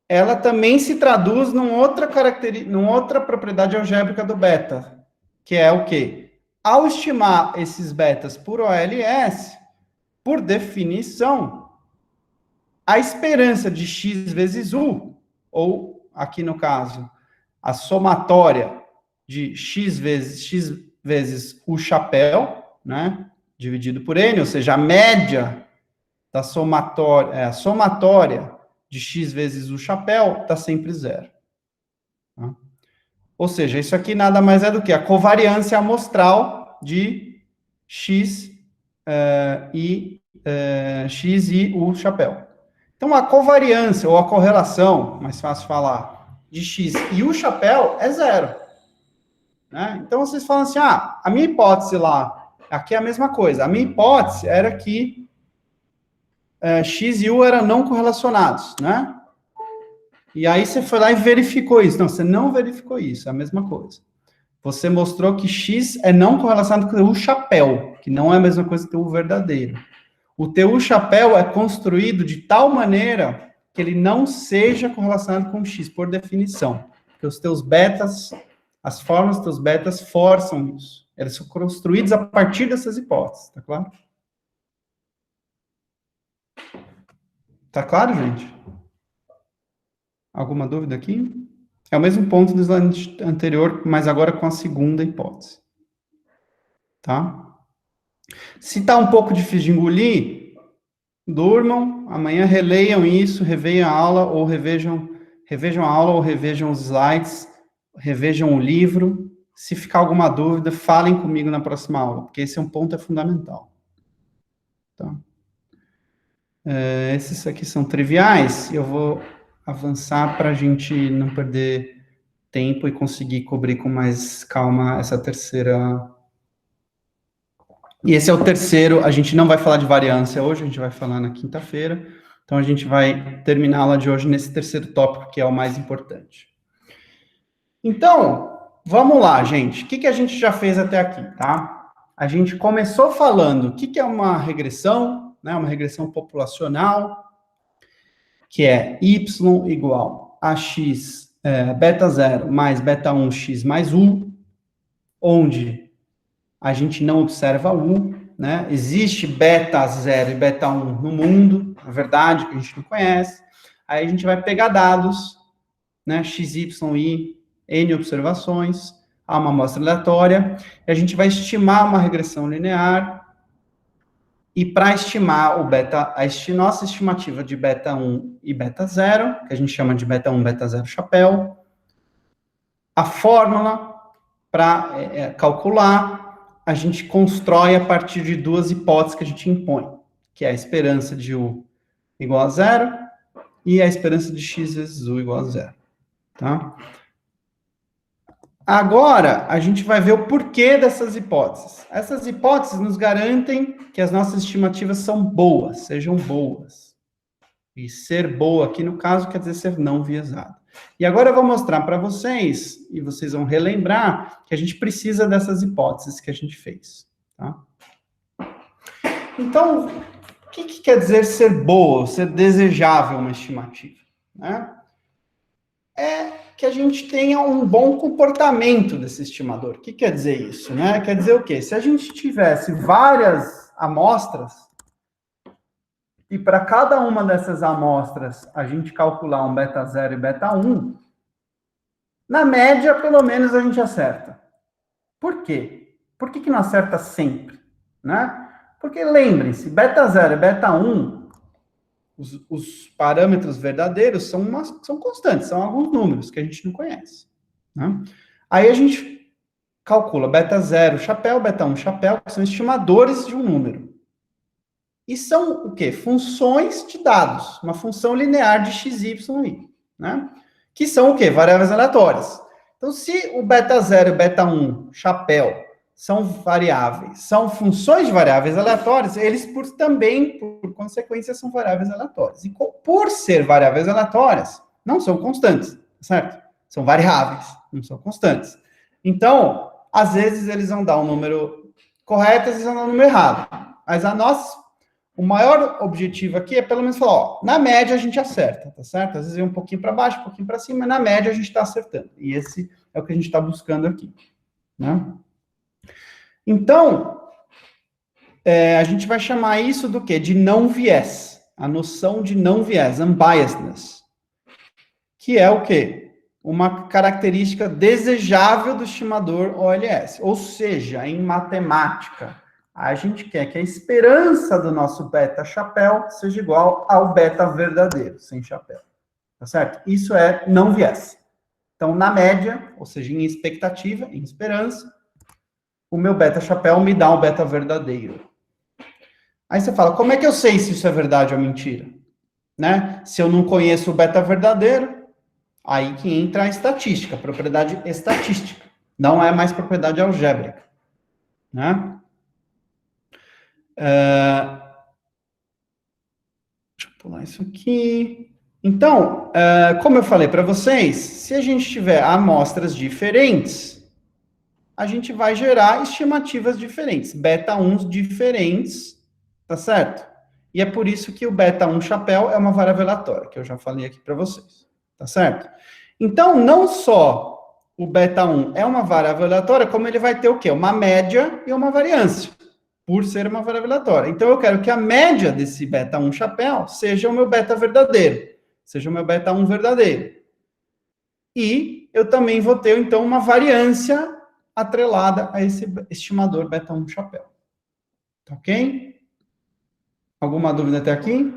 ela também se traduz numa outra propriedade algébrica do beta, que é o quê? Ao estimar esses betas por OLS, por definição, a esperança de x vezes u, ou, aqui no caso, a somatória de x vezes o chapéu, né, dividido por n, ou seja, a média da somatória, a somatória de x vezes o chapéu está sempre zero. Tá? Ou seja, isso aqui nada mais é do que a covariância amostral de x e o chapéu. Então, a covariância, ou a correlação, mais fácil falar, de x e o chapéu é zero. Né? Então, vocês falam assim, a minha hipótese lá, aqui é a mesma coisa. A minha hipótese era que x e u eram não correlacionados, né? E aí você foi lá e verificou isso. Não, você não verificou isso, é a mesma coisa. Você mostrou que x é não correlacionado com o chapéu, que não é a mesma coisa que o verdadeiro. O teu chapéu é construído de tal maneira que ele não seja correlacionado com x, por definição. Porque os teus betas, as formas dos teus betas forçam isso. Eles são construídos a partir dessas hipóteses, tá claro? Tá claro, gente? Alguma dúvida aqui? É o mesmo ponto do slide anterior, mas agora com a segunda hipótese. Tá? Se tá um pouco difícil de engolir, durmam, amanhã releiam isso, revejam a aula, ou revejam a aula, ou revejam os slides, revejam o livro. Se ficar alguma dúvida, falem comigo na próxima aula, porque esse é um ponto fundamental. Tá? Esses aqui são triviais, eu vou avançar para a gente não perder tempo e conseguir cobrir com mais calma essa terceira. E esse é o terceiro, a gente não vai falar de variância hoje, a gente vai falar na quinta-feira, então a gente vai terminar a aula de hoje nesse terceiro tópico, que é o mais importante. Então, vamos lá, gente, o que a gente já fez até aqui, tá? A gente começou falando o que é uma regressão, né, uma regressão populacional, que é y igual a x beta 0 mais beta 1 x mais u, onde a gente não observa u, né? Existe beta 0 e beta 1 no mundo, na verdade, que a gente não conhece. Aí a gente vai pegar dados, né? X, Y, I, N observações, há uma amostra aleatória, e a gente vai estimar uma regressão linear. E para estimar o beta, nossa estimativa de beta 1 e beta 0, que a gente chama de beta 1, beta 0 chapéu, a fórmula para calcular, a gente constrói a partir de duas hipóteses que a gente impõe, que é a esperança de u igual a 0 e a esperança de x vezes u igual a 0. Tá? Agora, a gente vai ver o porquê dessas hipóteses. Essas hipóteses nos garantem que as nossas estimativas são boas, sejam boas. E ser boa aqui, no caso, quer dizer ser não viesado. E agora eu vou mostrar para vocês, e vocês vão relembrar, que a gente precisa dessas hipóteses que a gente fez. Tá? Então, o que quer dizer ser boa, ser desejável uma estimativa? Né? É que a gente tenha um bom comportamento desse estimador. O que quer dizer isso? Né? Quer dizer o quê? Se a gente tivesse várias amostras, e para cada uma dessas amostras a gente calcular um beta 0 e beta 1, na média, pelo menos, a gente acerta. Por quê? Por que não acerta sempre? Né? Porque, lembrem-se, beta 0 e beta 1, os parâmetros verdadeiros são constantes, são alguns números que a gente não conhece. Né? Aí a gente calcula beta 0 chapéu, beta 1 chapéu, que são estimadores de um número. E são o quê? Funções de dados, uma função linear de x, y, i, né? Que são o quê? Variáveis aleatórias. Então, se o beta 0 e beta 1 chapéu são variáveis, são funções de variáveis aleatórias, eles também, por consequência, são variáveis aleatórias. E por ser variáveis aleatórias, não são constantes, certo? São variáveis, não são constantes. Então, às vezes, eles vão dar um número corretas e no número errado. Mas o maior objetivo aqui é pelo menos falar, ó, na média a gente acerta, tá certo? Às vezes é um pouquinho para baixo, um pouquinho para cima, mas na média a gente está acertando. E esse é o que a gente está buscando aqui, né? Então, a gente vai chamar isso do quê? De não viés. A noção de não viés, unbiasedness. Que é o quê? Uma característica desejável do estimador OLS. Ou seja, em matemática, a gente quer que a esperança do nosso beta chapéu seja igual ao beta verdadeiro, sem chapéu. Tá certo? Isso é não viés. Então, na média, ou seja, em expectativa, em esperança, o meu beta chapéu me dá um beta verdadeiro. Aí você fala, como é que eu sei se isso é verdade ou mentira? Né? Se eu não conheço o beta verdadeiro, aí que entra a estatística, a propriedade estatística. Não é mais propriedade algébrica. Né? Deixa eu pular isso aqui. Então, como eu falei para vocês, se a gente tiver amostras diferentes, a gente vai gerar estimativas diferentes, beta 1 diferentes, tá certo? E é por isso que o beta 1 chapéu é uma variável aleatória, que eu já falei aqui para vocês, tá certo? Então, não só o beta 1 é uma variável aleatória, como ele vai ter o quê? Uma média e uma variância, por ser uma variável aleatória. Então, eu quero que a média desse beta 1 chapéu seja o meu beta verdadeiro, seja o meu beta 1 verdadeiro. E eu também vou ter, então, uma variância atrelada a esse estimador beta 1 chapéu. Tá ok? Alguma dúvida até aqui?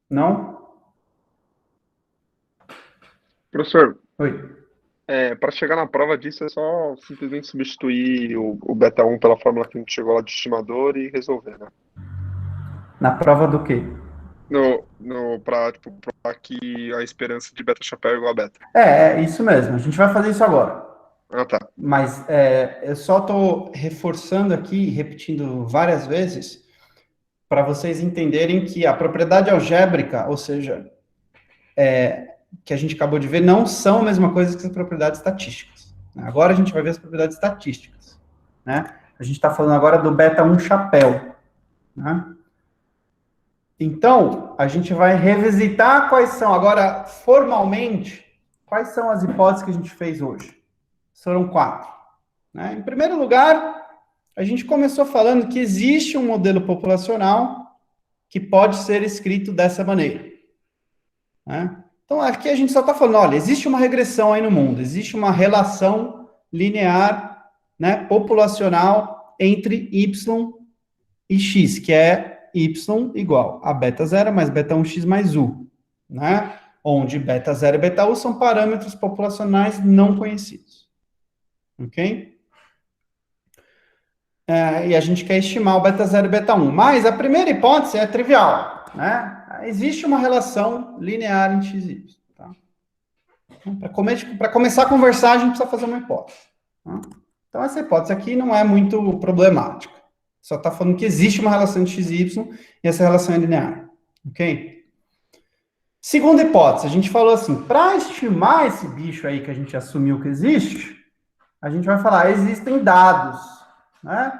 Não? Professor, Oi. para chegar na prova disso é só simplesmente substituir o beta 1 pela fórmula que a gente chegou lá de estimador e resolver, né? Na prova do quê? Para provar que a esperança de beta chapéu é igual a beta. É isso mesmo. A gente vai fazer isso agora. Ah, tá. Mas eu só estou reforçando aqui, repetindo várias vezes, para vocês entenderem que a propriedade algébrica, ou seja, que a gente acabou de ver, não são a mesma coisa que as propriedades estatísticas. Agora a gente vai ver as propriedades estatísticas. Né? A gente está falando agora do beta 1 chapéu. Né? Então, a gente vai revisitar quais são, agora, formalmente, quais são as hipóteses que a gente fez hoje. Foram 4. Né? Em primeiro lugar, a gente começou falando que existe um modelo populacional que pode ser escrito dessa maneira. Né? Então, aqui a gente só está falando, olha, existe uma regressão aí no mundo, existe uma relação linear, né, populacional entre Y e X, que é Y igual a beta 0 mais beta 1x mais U, né? Onde beta 0 e beta U são parâmetros populacionais não conhecidos. Ok? E a gente quer estimar o beta 0 e beta 1. Mas a primeira hipótese é trivial, né? Existe uma relação linear em x e y. Tá? Para começar a conversar, a gente precisa fazer uma hipótese. Tá? Então, essa hipótese aqui não é muito problemática. Só está falando que existe uma relação entre x e y, e essa relação é linear. Ok? Segunda hipótese, a gente falou assim, para estimar esse bicho aí que a gente assumiu que existe, a gente vai falar, existem dados, né?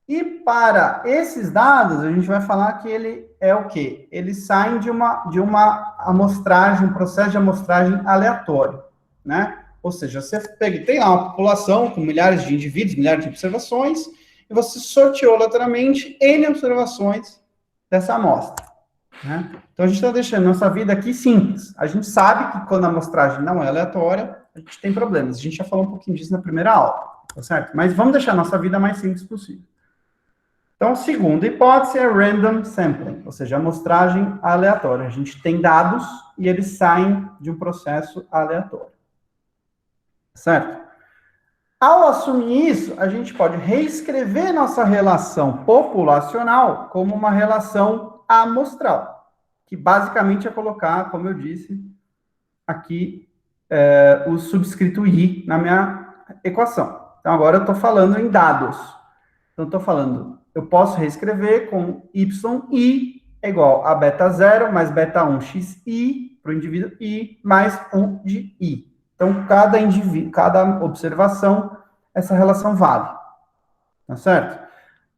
E para esses dados, a gente vai falar que ele é o quê? Eles saem de uma amostragem, um processo de amostragem aleatório, né? Ou seja, você tem lá uma população com milhares de indivíduos, milhares de observações, e você sorteou aleatoriamente N observações dessa amostra. Né? Então, a gente está deixando nossa vida aqui simples. A gente sabe que quando a amostragem não é aleatória, a gente tem problemas. A gente já falou um pouquinho disso na primeira aula, tá certo? Mas vamos deixar nossa vida mais simples possível. Então, a segunda hipótese é random sampling, ou seja, amostragem aleatória. A gente tem dados e eles saem de um processo aleatório. Certo? Ao assumir isso, a gente pode reescrever nossa relação populacional como uma relação amostral, que basicamente é colocar, como eu disse, aqui o subscrito I na minha equação. Então, agora eu estou falando em dados. Então, estou falando, eu posso reescrever com yi é igual a beta 0 mais beta 1 xi para o indivíduo I mais 1 de I. Então, cada observação essa relação vale. Tá certo?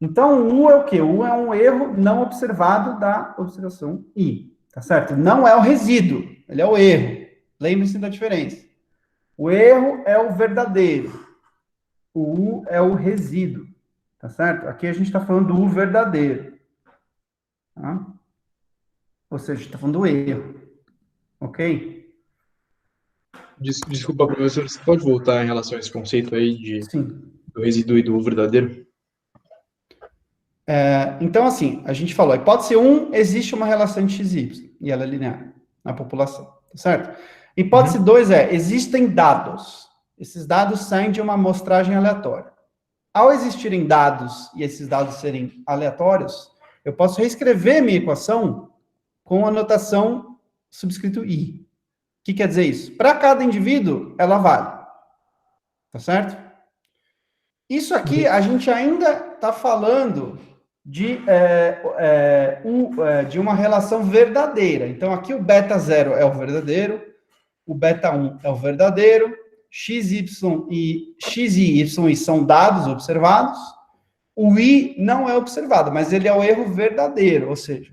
Então, o U é o quê? O U é um erro não observado da observação I. Tá certo? Não é o resíduo, ele é o erro. Lembre-se da diferença. O erro é o verdadeiro. O U é o resíduo. Tá certo? Aqui a gente está falando do U verdadeiro. Tá? Ou seja, a gente está falando do erro. Ok? Desculpa, professor, você pode voltar em relação a esse conceito aí Sim. do resíduo e do verdadeiro? Então, assim, a gente falou, a hipótese 1, existe uma relação de XY, e ela é linear na população, tá certo? Hipótese 2 existem dados. Esses dados saem de uma amostragem aleatória. Ao existirem dados e esses dados serem aleatórios, eu posso reescrever minha equação com a notação subscrito I. O que quer dizer isso? Para cada indivíduo, ela vale. Tá certo? Isso aqui, a gente ainda está falando de uma relação verdadeira. Então, aqui o beta 0 é o verdadeiro, o beta 1 é o verdadeiro, x, y e y são dados observados, o i não é observado, mas ele é o erro verdadeiro, ou seja,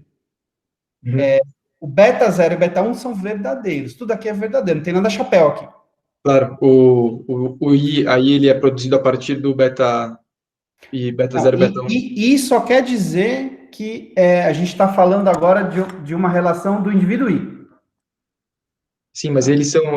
o beta 0 e o beta 1 são verdadeiros, tudo aqui é verdadeiro, não tem nada chapéu aqui. Claro, o I aí ele é produzido a partir do beta e beta 0 e beta 1. E só quer dizer que a gente está falando agora de uma relação do indivíduo I. Sim, mas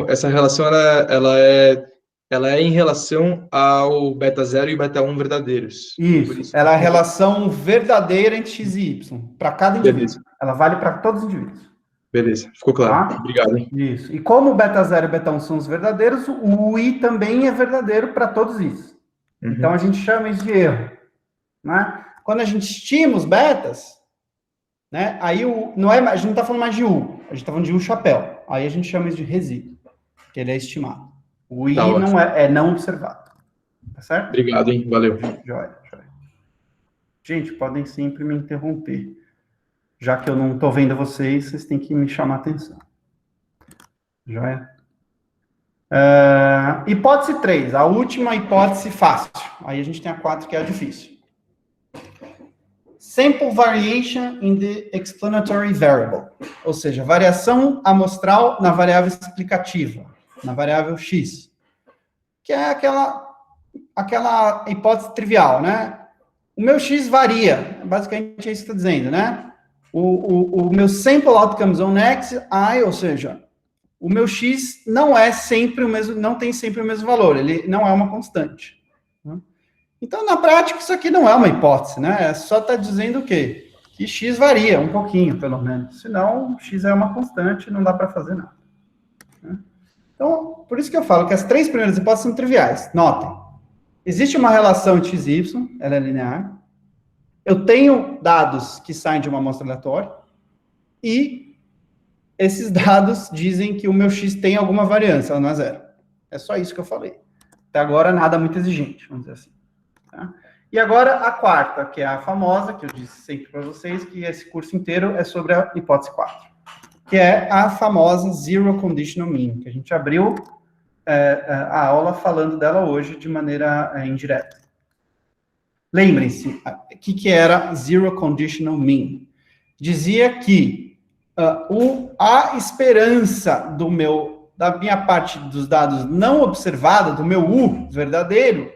essa relação ela é em relação ao beta 0 e beta 1 verdadeiros. Isso, ela é a relação verdadeira entre x e y, para cada indivíduo. Beleza. Ela vale para todos os indivíduos. Beleza, ficou claro. Tá? Obrigado, hein? Isso. E como o beta 0 e beta 1 são os verdadeiros, o i também é verdadeiro para todos isso. Então a gente chama isso de erro. Né? Quando a gente estima os betas, né, aí a gente não está falando mais de U, a gente está falando de U chapéu. Aí a gente chama isso de resíduo, que ele é estimado. O I não é não observado. Tá certo? Obrigado, hein? Valeu. Joia. Gente, podem sempre me interromper. Já que eu não estou vendo vocês têm que me chamar a atenção. Joia? Hipótese 3, a última hipótese fácil. Aí a gente tem a 4, que é a difícil. Sample variation in the explanatory variable. Ou seja, variação amostral na variável explicativa, na variável x. Que é aquela hipótese trivial, né? O meu x varia. Basicamente é isso que está dizendo, né? O meu sample outcomes on x, I, ou seja, o meu x não é sempre o mesmo, não tem sempre o mesmo valor, ele não é uma constante. Né? Então, na prática, isso aqui não é uma hipótese, né? É só está dizendo o quê? Que x varia um pouquinho, pelo menos. Senão, x é uma constante, não dá para fazer nada. Né? Então, por isso que eu falo que as 3 primeiras hipóteses são triviais. Notem. Existe uma relação de x e y, ela é linear. Eu tenho dados que saem de uma amostra aleatória e esses dados dizem que o meu x tem alguma variância, ela não é zero. É só isso que eu falei. Até agora, nada muito exigente, vamos dizer assim. Tá? E agora, a quarta, que é a famosa, que eu disse sempre para vocês, que esse curso inteiro é sobre a hipótese 4, que é a famosa Zero Conditional Mean, que a gente abriu a aula falando dela hoje de maneira indireta. Lembrem-se, o que era Zero Conditional Mean? Dizia que a esperança da minha parte dos dados não observada, do meu U verdadeiro,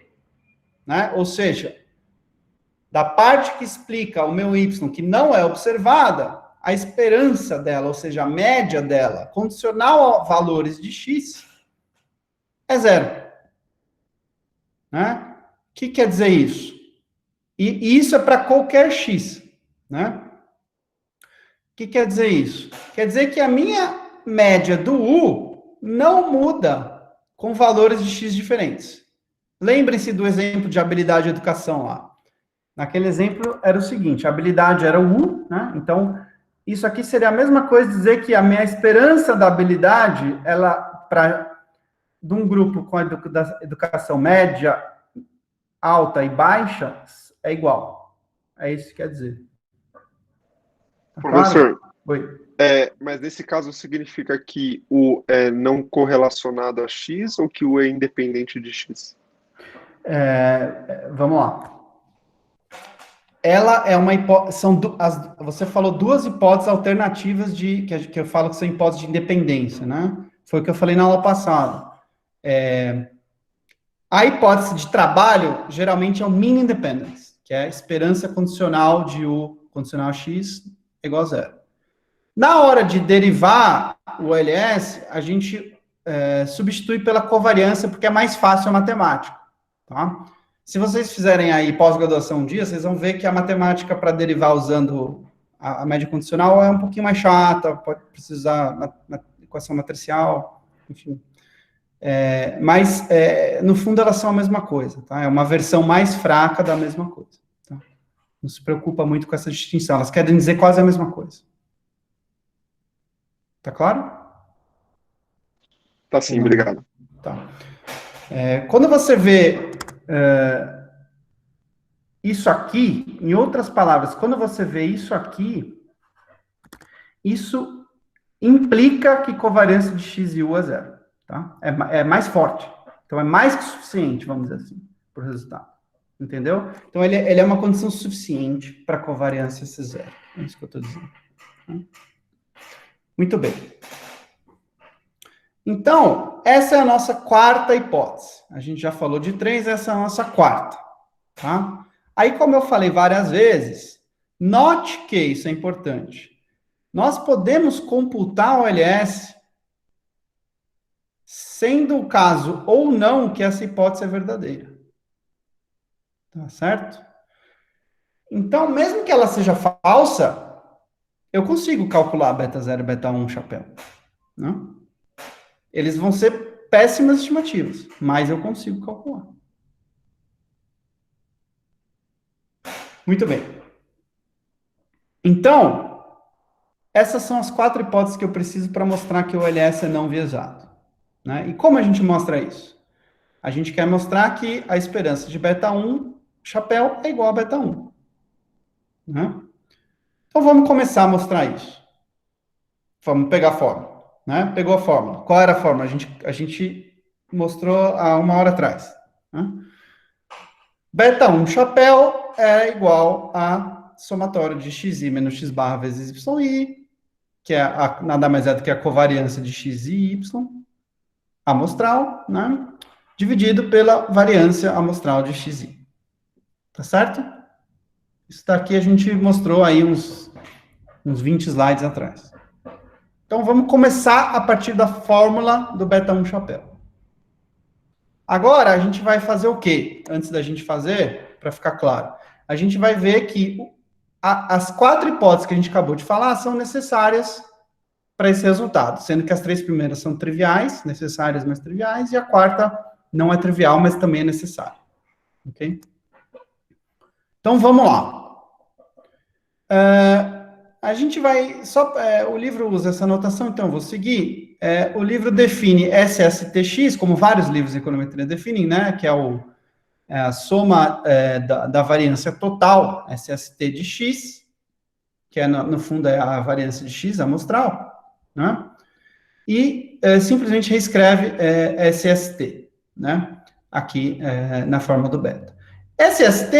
né? Ou seja, da parte que explica o meu Y que não é observada, a esperança dela, ou seja, a média dela, condicional a valores de X, é zero. Né? O que quer dizer isso? E isso é para qualquer X. Né? O que quer dizer isso? Quer dizer que a minha média do U não muda com valores de X diferentes. Lembrem-se do exemplo de habilidade de educação lá. Naquele exemplo era o seguinte, a habilidade era o U, né? Então, isso aqui seria a mesma coisa dizer que a minha esperança da habilidade, de um grupo com a educação média, alta e baixa, é igual. É isso que quer dizer. Tá Professor, claro? Oi. Mas nesse caso significa que o é não correlacionado a x ou que o é independente de x? Vamos lá. Ela é uma hipótese. Você falou duas hipóteses alternativas que eu falo que são hipóteses de independência, né? Foi o que eu falei na aula passada. A hipótese de trabalho geralmente é o mean independence, que é a esperança condicional de U condicional x igual a zero. Na hora de derivar o OLS, a gente substitui pela covariância, porque é mais fácil a matemática, tá? Se vocês fizerem aí pós-graduação um dia, vocês vão ver que a matemática para derivar usando a média condicional é um pouquinho mais chata, pode precisar na equação matricial, enfim. Mas, no fundo, elas são a mesma coisa, tá? É uma versão mais fraca da mesma coisa, tá? Não se preocupa muito com essa distinção, elas querem dizer quase a mesma coisa. Tá claro? Tá sim, obrigado. Tá. Quando você vê isso aqui, em outras palavras, quando você vê isso aqui, isso implica que covariância de x e u é zero, tá? É mais forte. Então, é mais que suficiente, vamos dizer assim, para o resultado. Entendeu? Então, ele é uma condição suficiente para a covariância ser zero. É isso que eu estou dizendo. Muito bem. Então, essa é a nossa quarta hipótese. A gente já falou de 3, essa é a nossa quarta. Tá? Aí, como eu falei várias vezes, note que isso é importante. Nós podemos computar o OLS sendo o caso ou não que essa hipótese é verdadeira. Tá certo? Então, mesmo que ela seja falsa, eu consigo calcular beta 0 e beta 1 chapéu. Não? Eles vão ser péssimas estimativas, mas eu consigo calcular. Muito bem. Então, essas são as 4 hipóteses que eu preciso para mostrar que o OLS é não viesado. Né? E como a gente mostra isso? A gente quer mostrar que a esperança de beta 1 chapéu é igual a beta 1. Né? Então, vamos começar a mostrar isso. Vamos pegar a fórmula. Né? Pegou a fórmula. Qual era a fórmula? A gente mostrou há uma hora atrás. Né? Beta 1 chapéu é igual a somatório de xi menos x barra vezes yi, que é nada mais é do que a covariância de x e y amostral, né? Dividido pela variância amostral de xi. Tá certo? Isso daqui a gente mostrou aí uns 20 slides atrás. Então, vamos começar a partir da fórmula do beta 1 chapéu. Agora, a gente vai fazer o quê? Antes da gente fazer, para ficar claro, a gente vai ver que as 4 hipóteses que a gente acabou de falar são necessárias para esse resultado, sendo que as 3 primeiras são triviais, necessárias, mas triviais, e a quarta não é trivial, mas também é necessária. Ok? Então, vamos lá. A gente vai... o livro usa essa notação, então eu vou seguir. O livro define SSTX, como vários livros de econometria definem, né? Que é a soma da variância total, SST de x, que no fundo é a variância de x amostral, né? E simplesmente reescreve SST, né? Aqui na forma do beta. SST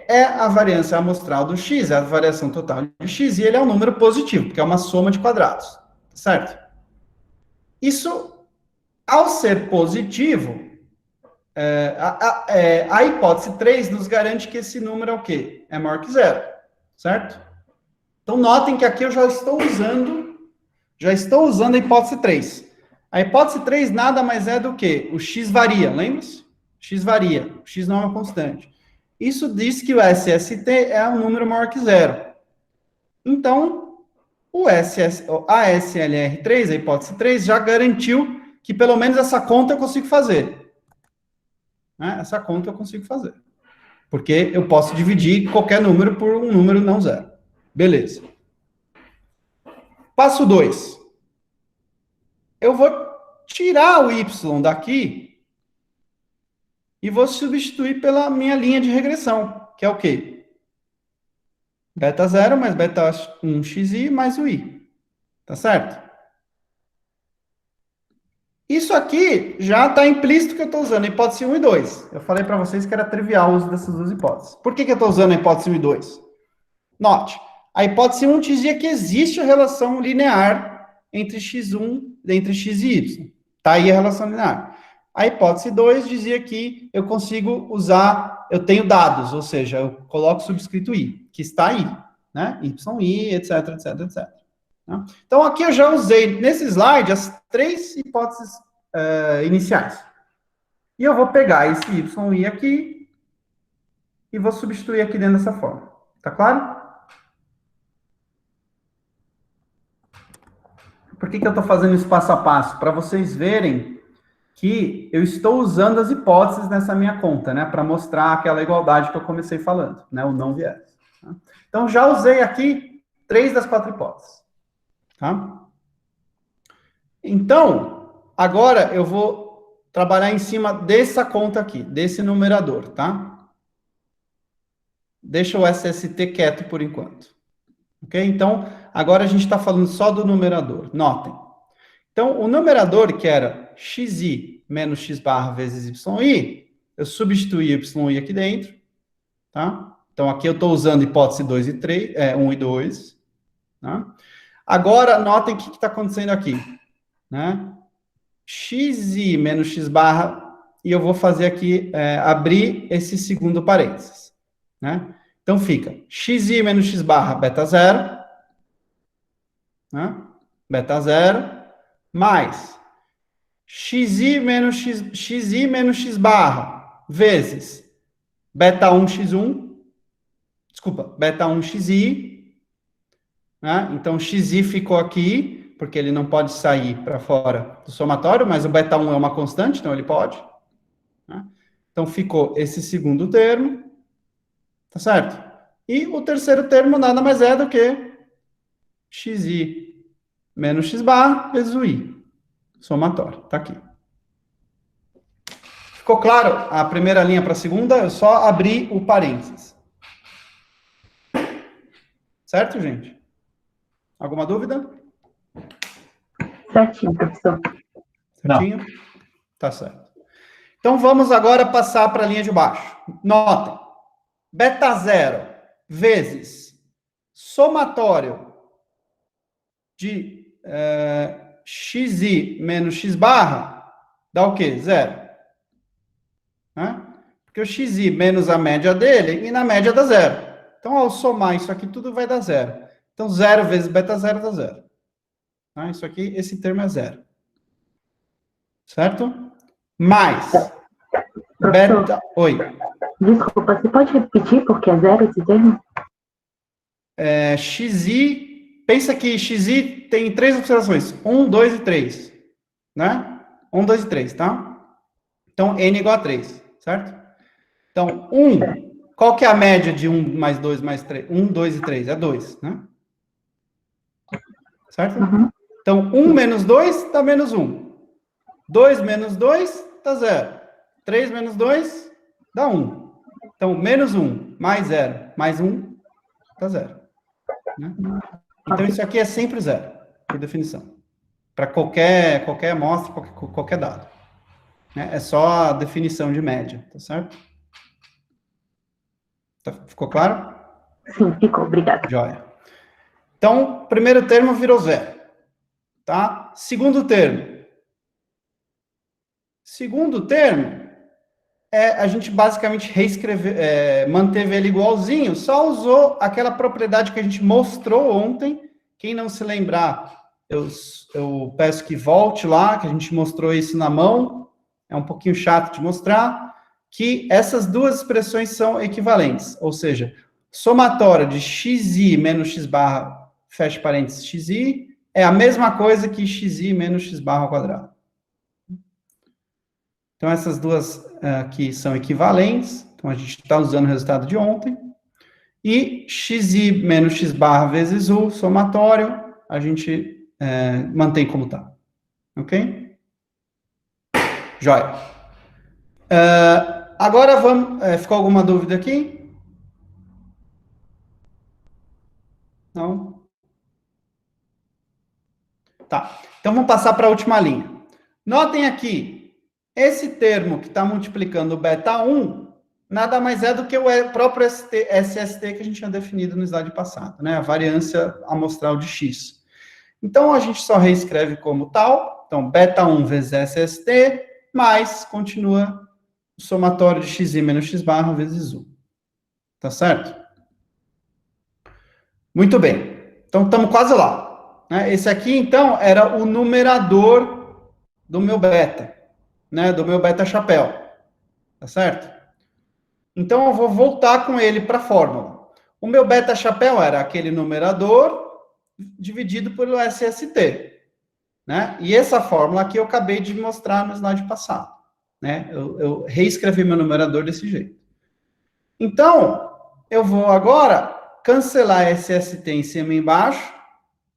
é a variância amostral do x, é a variação total de x, e ele é um número positivo, porque é uma soma de quadrados, certo? Isso, ao ser positivo, a hipótese 3 nos garante que esse número é o quê? É maior que zero, certo? Então, notem que aqui eu já estou usando a hipótese 3. A hipótese 3 nada mais é do que o x varia, lembra-se? X varia, o x não é uma constante. Isso diz que o SST é um número maior que zero. Então, a SLR3, a hipótese 3, já garantiu que pelo menos essa conta eu consigo fazer. Né? Essa conta eu consigo fazer. Porque eu posso dividir qualquer número por um número não zero. Beleza. Passo 2. Eu vou tirar o y daqui e vou substituir pela minha linha de regressão, que é o quê? Beta 0 mais beta 1 xi mais o i. Tá certo? Isso aqui já está implícito que eu estou usando a hipótese 1 e 2. Eu falei para vocês que era trivial o uso dessas duas hipóteses. Por que eu estou usando a hipótese 1 e 2? Note, a hipótese 1 dizia que existe a relação linear entre x1, entre x e y. Está aí a relação linear. A hipótese 2 dizia que eu consigo usar, eu tenho dados, ou seja, eu coloco subscrito i, que está aí, né? Y, etc, etc, etc. Então, aqui eu já usei, nesse slide, as 3 hipóteses iniciais. E eu vou pegar esse y aqui e vou substituir aqui dentro dessa forma. Tá claro? Por que eu estou fazendo isso passo a passo? Para vocês verem que eu estou usando as hipóteses nessa minha conta, né? Para mostrar aquela igualdade que eu comecei falando, né? O não viés. Tá? Então, já usei aqui 3 das 4 hipóteses. Tá? Então, agora eu vou trabalhar em cima dessa conta aqui, desse numerador, tá? Deixa o SST quieto por enquanto. Ok? Então, agora a gente está falando só do numerador. Notem. Então, o numerador, que era xi menos x barra vezes yi, eu substituí yi aqui dentro, tá? Então, aqui eu estou usando hipótese 2 e 3, 1 e 2, tá? Agora, notem o que está acontecendo aqui, né? xi menos x barra, e eu vou fazer aqui, abrir esse segundo parênteses, né? Então, fica xi menos x barra beta 0, né? Beta 0, mais xi menos x barra vezes beta 1 x1, desculpa, beta 1 xi, né? Então, xi ficou aqui, porque ele não pode sair para fora do somatório, mas o beta 1 é uma constante, então ele pode. Né? Então, ficou esse segundo termo, tá certo? E o terceiro termo nada mais é do que xi menos x barra vezes o i. Somatório, tá aqui. Ficou claro a primeira linha para a segunda? Eu só abri o parênteses. Certo, gente? Alguma dúvida? Certinho, professor. Certinho? Não. Tá certo. Então, vamos agora passar para a linha de baixo. Notem. Beta 0 vezes somatório de xi menos x barra dá o quê? 0. Né? Porque o xi menos a média dele, e na média dá 0. Então, ao somar isso aqui, tudo vai dar 0. Então, 0 vezes beta 0 dá 0. Tá? Isso aqui, esse termo é 0. Certo? Mais. Beta... Oi. Desculpa, você pode repetir porque é 0 esse termo? xi... Pensa que xi tem 3 observações. 1, 2 e 3. Né? 1, 2 e 3, tá? Então, n igual a 3, certo? Então, 1, qual que é a média de 1 mais 2 mais 3? 1, 2 e 3, é 2, né? Certo? Uhum. Então, 1 menos 2 dá menos 1. 2 menos 2 dá 0. 3 menos 2 dá 1. Então, menos 1 mais 0 mais 1 dá 0. Né? Então, isso aqui é sempre 0, por definição. Para qualquer amostra, qualquer dado. Né? É só a definição de média, tá certo? Ficou claro? Sim, ficou, obrigada. Joia. Então, primeiro termo virou 0. Tá? Segundo termo. Segundo termo, a gente basicamente manteve ele igualzinho, só usou aquela propriedade que a gente mostrou ontem. Quem não se lembrar, eu peço que volte lá, que a gente mostrou isso na mão. É um pouquinho chato de mostrar, que essas duas expressões são equivalentes. Ou seja, somatório de xi menos x barra, fecha parênteses, xi, é a mesma coisa que xi menos x barra ao quadrado. Então, essas duas aqui são equivalentes. Então, a gente está usando o resultado de ontem. E xi menos x barra vezes u, somatório, a gente mantém como está. Ok? Joia. Agora, vamos... ficou alguma dúvida aqui? Não? Tá. Então, vamos passar para a última linha. Notem aqui, esse termo que está multiplicando o beta 1, nada mais é do que o próprio SST que a gente tinha definido no slide passado, né? A variância amostral de x. Então, a gente só reescreve como tal. Então, beta 1 vezes SST, mais, continua o somatório de xi menos x barra vezes u. Tá certo? Muito bem. Então, estamos quase lá. Né? Esse aqui, então, era o numerador do meu beta, né? Do meu beta chapéu. Tá certo? Então, eu vou voltar com ele para a fórmula. O meu beta chapéu era aquele numerador dividido pelo SST. Né? E essa fórmula aqui eu acabei de mostrar no slide passado. Né? Eu reescrevi meu numerador desse jeito. Então, eu vou agora cancelar SST em cima e embaixo.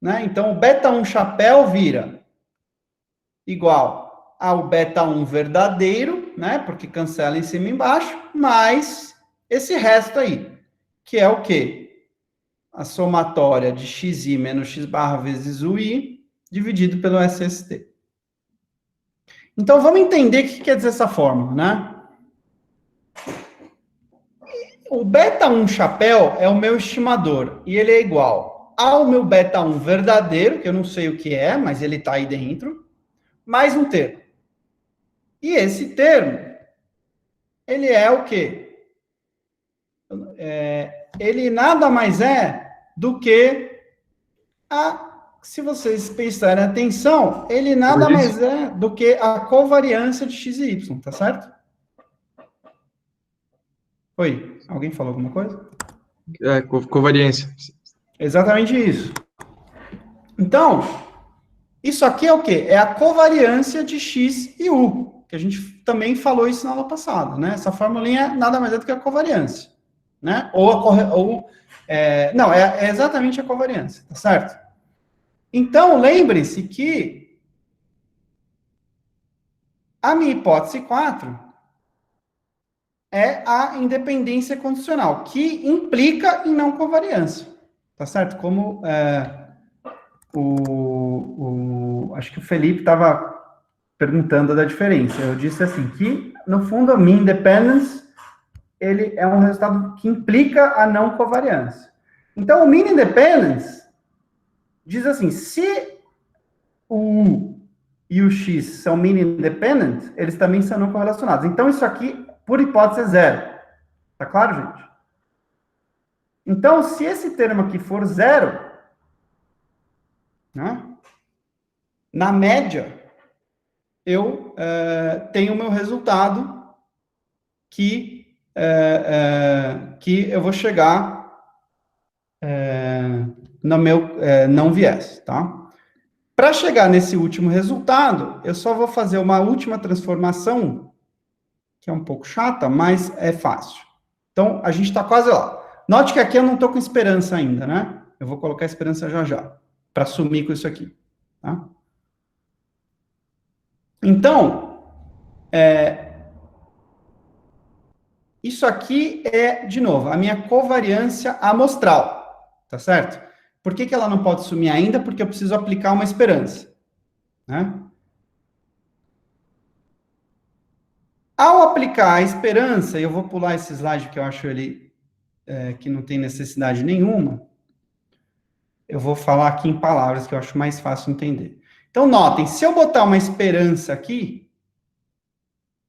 Né? Então, o beta 1 chapéu vira igual ao beta 1 verdadeiro, né? Porque cancela em cima e embaixo, mais esse resto aí, que é o quê? A somatória de xi menos x barra vezes ui, dividido pelo SST. Então, vamos entender o que quer dizer essa fórmula, né? O beta 1 chapéu é o meu estimador, e ele é igual ao meu beta 1 verdadeiro, que eu não sei o que é, mas ele está aí dentro, mais um termo. E esse termo, ele é o quê? Ele nada mais é do que se vocês prestarem atenção, ele nada mais é do que a covariância de x e y, tá certo? Oi, alguém falou alguma coisa? Covariância. Exatamente isso. Então, isso aqui é o quê? É a covariância de x e u, que a gente também falou isso na aula passada, né? Essa formulinha nada mais é do que a covariância, né? Não, é exatamente a covariância, tá certo? Então, lembre-se que a minha hipótese 4 é a independência condicional, que implica em não covariância, tá certo? Como acho que o Felipe estava perguntando da diferença. Eu disse assim, que, no fundo, a mean independence, ele é um resultado que implica a não covariância. Então, o mean independence diz assim, se o U e o X são mean independent, eles também são não correlacionados. Então, isso aqui, por hipótese, é zero. Tá claro, gente? Então, se esse termo aqui for zero, né, na média, eu tenho o meu resultado que eu vou chegar no meu não viés, tá? Para chegar nesse último resultado, eu só vou fazer uma última transformação, que é um pouco chata, mas é fácil. Então, a gente está quase lá. Note que aqui eu não estou com esperança ainda, né? Eu vou colocar a esperança já, para sumir com isso aqui, tá? Então, isso aqui é, de novo, a minha covariância amostral, tá certo? Por que ela não pode sumir ainda? Porque eu preciso aplicar uma esperança, né? Ao aplicar a esperança, eu vou pular esse slide que eu acho ele que não tem necessidade nenhuma, eu vou falar aqui em palavras que eu acho mais fácil entender. Então, notem, se eu botar uma esperança aqui,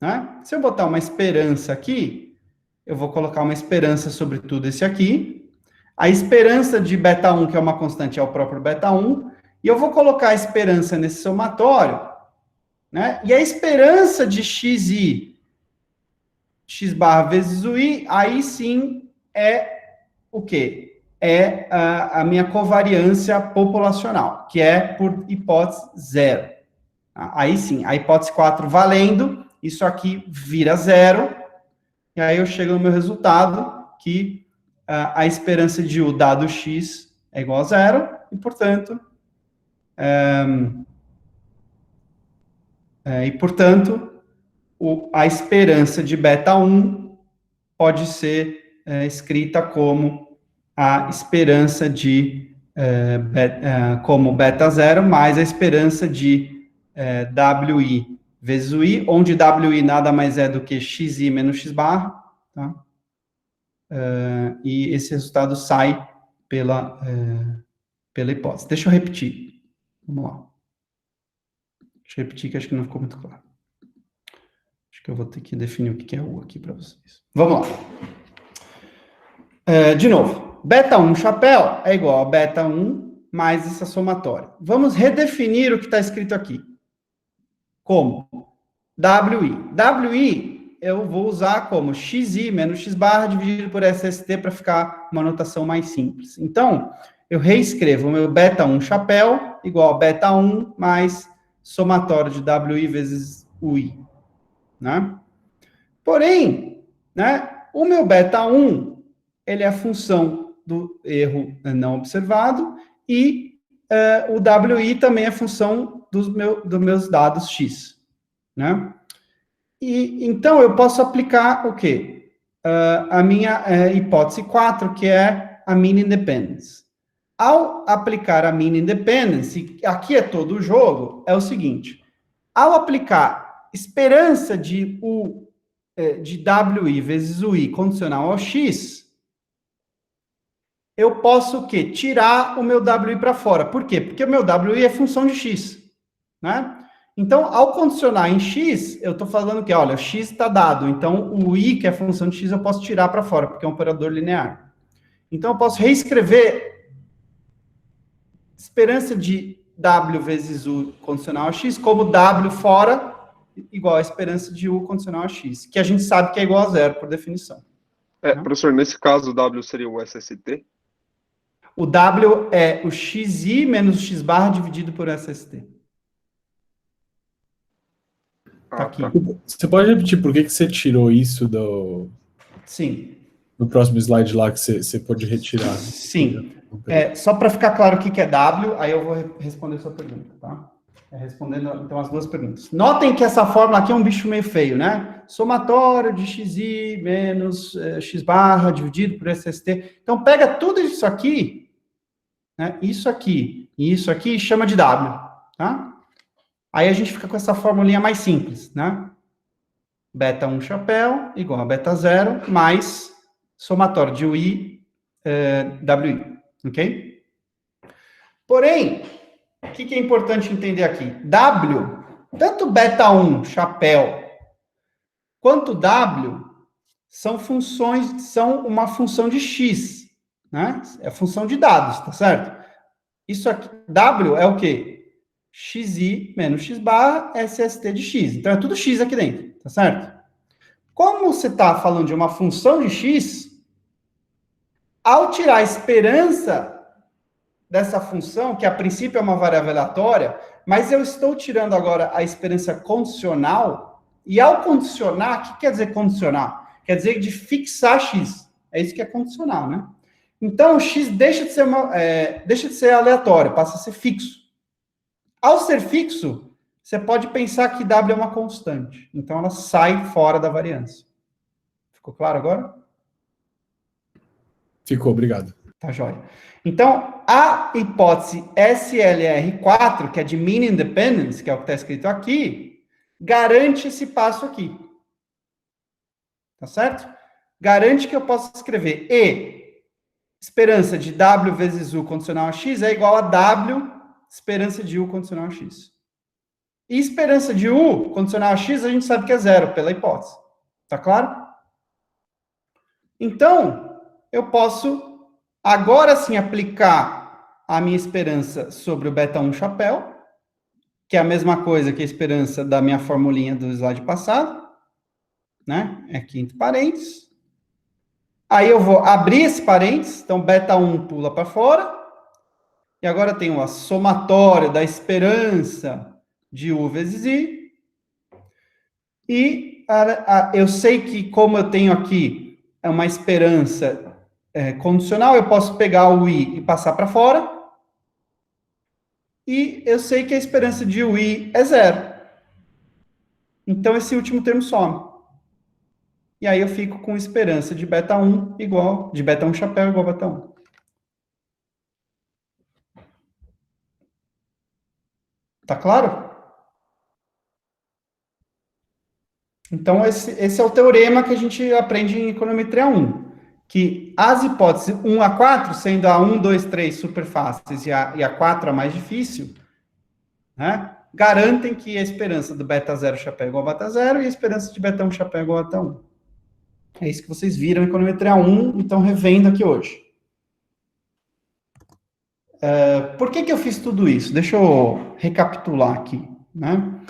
né? Se eu botar uma esperança aqui, eu vou colocar uma esperança sobre tudo esse aqui. A esperança de beta 1, que é uma constante, é o próprio beta 1. E eu vou colocar a esperança nesse somatório, né? E a esperança de xi, x barra vezes o i, aí sim é o quê? É a minha covariância populacional, que é por hipótese zero. Aí sim, a hipótese 4 valendo, isso aqui vira zero, e aí eu chego no meu resultado, que a esperança de u dado x é igual a zero, e, portanto, a esperança de beta 1 pode ser escrita como a esperança de como beta 0 mais a esperança de WI vezes o I, onde WI nada mais é do que XI menos X barra, tá? E esse resultado sai pela hipótese. Deixa eu repetir. Vamos lá. Deixa eu repetir, que acho que não ficou muito claro. Acho que eu vou ter que definir o que é U aqui para vocês. Vamos lá. De novo, beta 1 chapéu é igual a beta 1 mais essa somatória. Vamos redefinir o que está escrito aqui. Como? WI. WI eu vou usar como XI menos X barra dividido por SST para ficar uma notação mais simples. Então, eu reescrevo o meu beta 1 chapéu igual a beta 1 mais somatório de WI vezes UI. Né? Porém, né, o meu beta 1, ele é a função do erro não observado e o WI também é função dos meus dados X. Né? E, então, eu posso aplicar o quê? A minha hipótese 4, que é a mean independence. Ao aplicar a mean independence, aqui é todo o jogo, é o seguinte. Ao aplicar esperança de WI vezes UI condicional ao X, eu posso o quê? Tirar o meu WI para fora. Por quê? Porque o meu WI é função de X. Né? Então, ao condicionar em X, eu estou falando que, olha, o X está dado. Então, o I, que é a função de X, eu posso tirar para fora, porque é um operador linear. Então, eu posso reescrever esperança de W vezes U condicional a X como W fora igual a esperança de U condicional a X, que a gente sabe que é igual a zero, por definição. Professor, nesse caso, o W seria o SST? O W é o XI menos o X barra dividido por SST. Tá aqui. Você pode repetir por que você tirou isso do... Sim. No próximo slide lá que você pode retirar? Sim. Só para ficar claro o que é W, aí eu vou responder a sua pergunta, tá? Respondendo, então, as duas perguntas. Notem que essa fórmula aqui é um bicho meio feio, né? Somatório de XI menos X barra dividido por SST. Então, pega tudo isso aqui, né? Isso aqui e isso aqui e chama de W, tá? Aí a gente fica com essa formulinha mais simples, né? Beta 1 chapéu igual a beta 0 mais somatório de UI, WI, ok? Porém, o que é importante entender aqui? W, tanto beta 1 chapéu quanto W são funções, são uma função de X, né? É função de dados, tá certo? Isso aqui, W é o quê? XI menos X barra SST de X. Então, é tudo X aqui dentro, tá certo? Como você está falando de uma função de X, ao tirar a esperança dessa função, que a princípio é uma variável aleatória, mas eu estou tirando agora a esperança condicional, e ao condicionar, o que quer dizer condicionar? Quer dizer de fixar X. É isso que é condicional, né? Então, o X deixa de ser aleatório, passa a ser fixo. Ao ser fixo, você pode pensar que W é uma constante. Então, ela sai fora da variância. Ficou claro agora? Ficou, obrigado. Tá jóia. Então, a hipótese SLR4, que é de Mean Independence, que é o que está escrito aqui, garante esse passo aqui. Tá certo? Garante que eu possa escrever E, esperança de W vezes U condicional a X é igual a W, esperança de U condicional a X. E esperança de U condicional a X, a gente sabe que é zero, pela hipótese. Tá claro? Então, eu posso agora sim aplicar a minha esperança sobre o beta 1 chapéu, que é a mesma coisa que a esperança da minha formulinha do slide passado, né? É quinto parênteses. Aí eu vou abrir esse parênteses, então beta 1 pula para fora, e agora eu tenho a somatória da esperança de U vezes I, e eu sei que como eu tenho aqui uma esperança condicional, eu posso pegar o I e passar para fora. E eu sei que a esperança de UI é zero. Então, esse último termo some. E aí eu fico com esperança de beta 1 igual, de beta 1 chapéu igual a beta 1. Tá claro? Então, esse é o teorema que a gente aprende em econometria 1, que as hipóteses 1 a 4, sendo a 1, 2, 3 super fáceis e a 4 a mais difícil, né, garantem que a esperança do beta 0 chapéu é igual a beta 0 e a esperança de beta 1 chapéu é igual a beta 1. É isso que vocês viram em econometria 1, então revendo aqui hoje. Por que eu fiz tudo isso? Deixa eu recapitular aqui, né?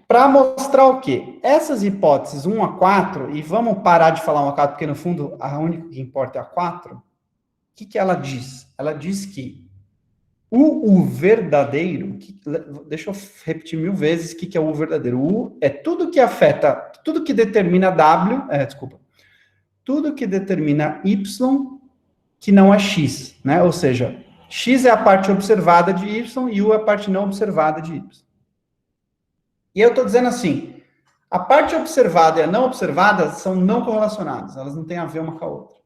Para mostrar o quê? Essas hipóteses 1 a 4, e vamos parar de falar 1 a 4, porque no fundo a única que importa é a 4, o que ela diz? Ela diz que o verdadeiro, deixa eu repetir 1000 vezes o que é o verdadeiro. O U é tudo que afeta, tudo que determina W, tudo que determina Y que não é X, né? Ou seja, X é a parte observada de Y e U é a parte não observada de Y. E eu estou dizendo assim, a parte observada e a não observada são não correlacionadas, elas não têm a ver uma com a outra.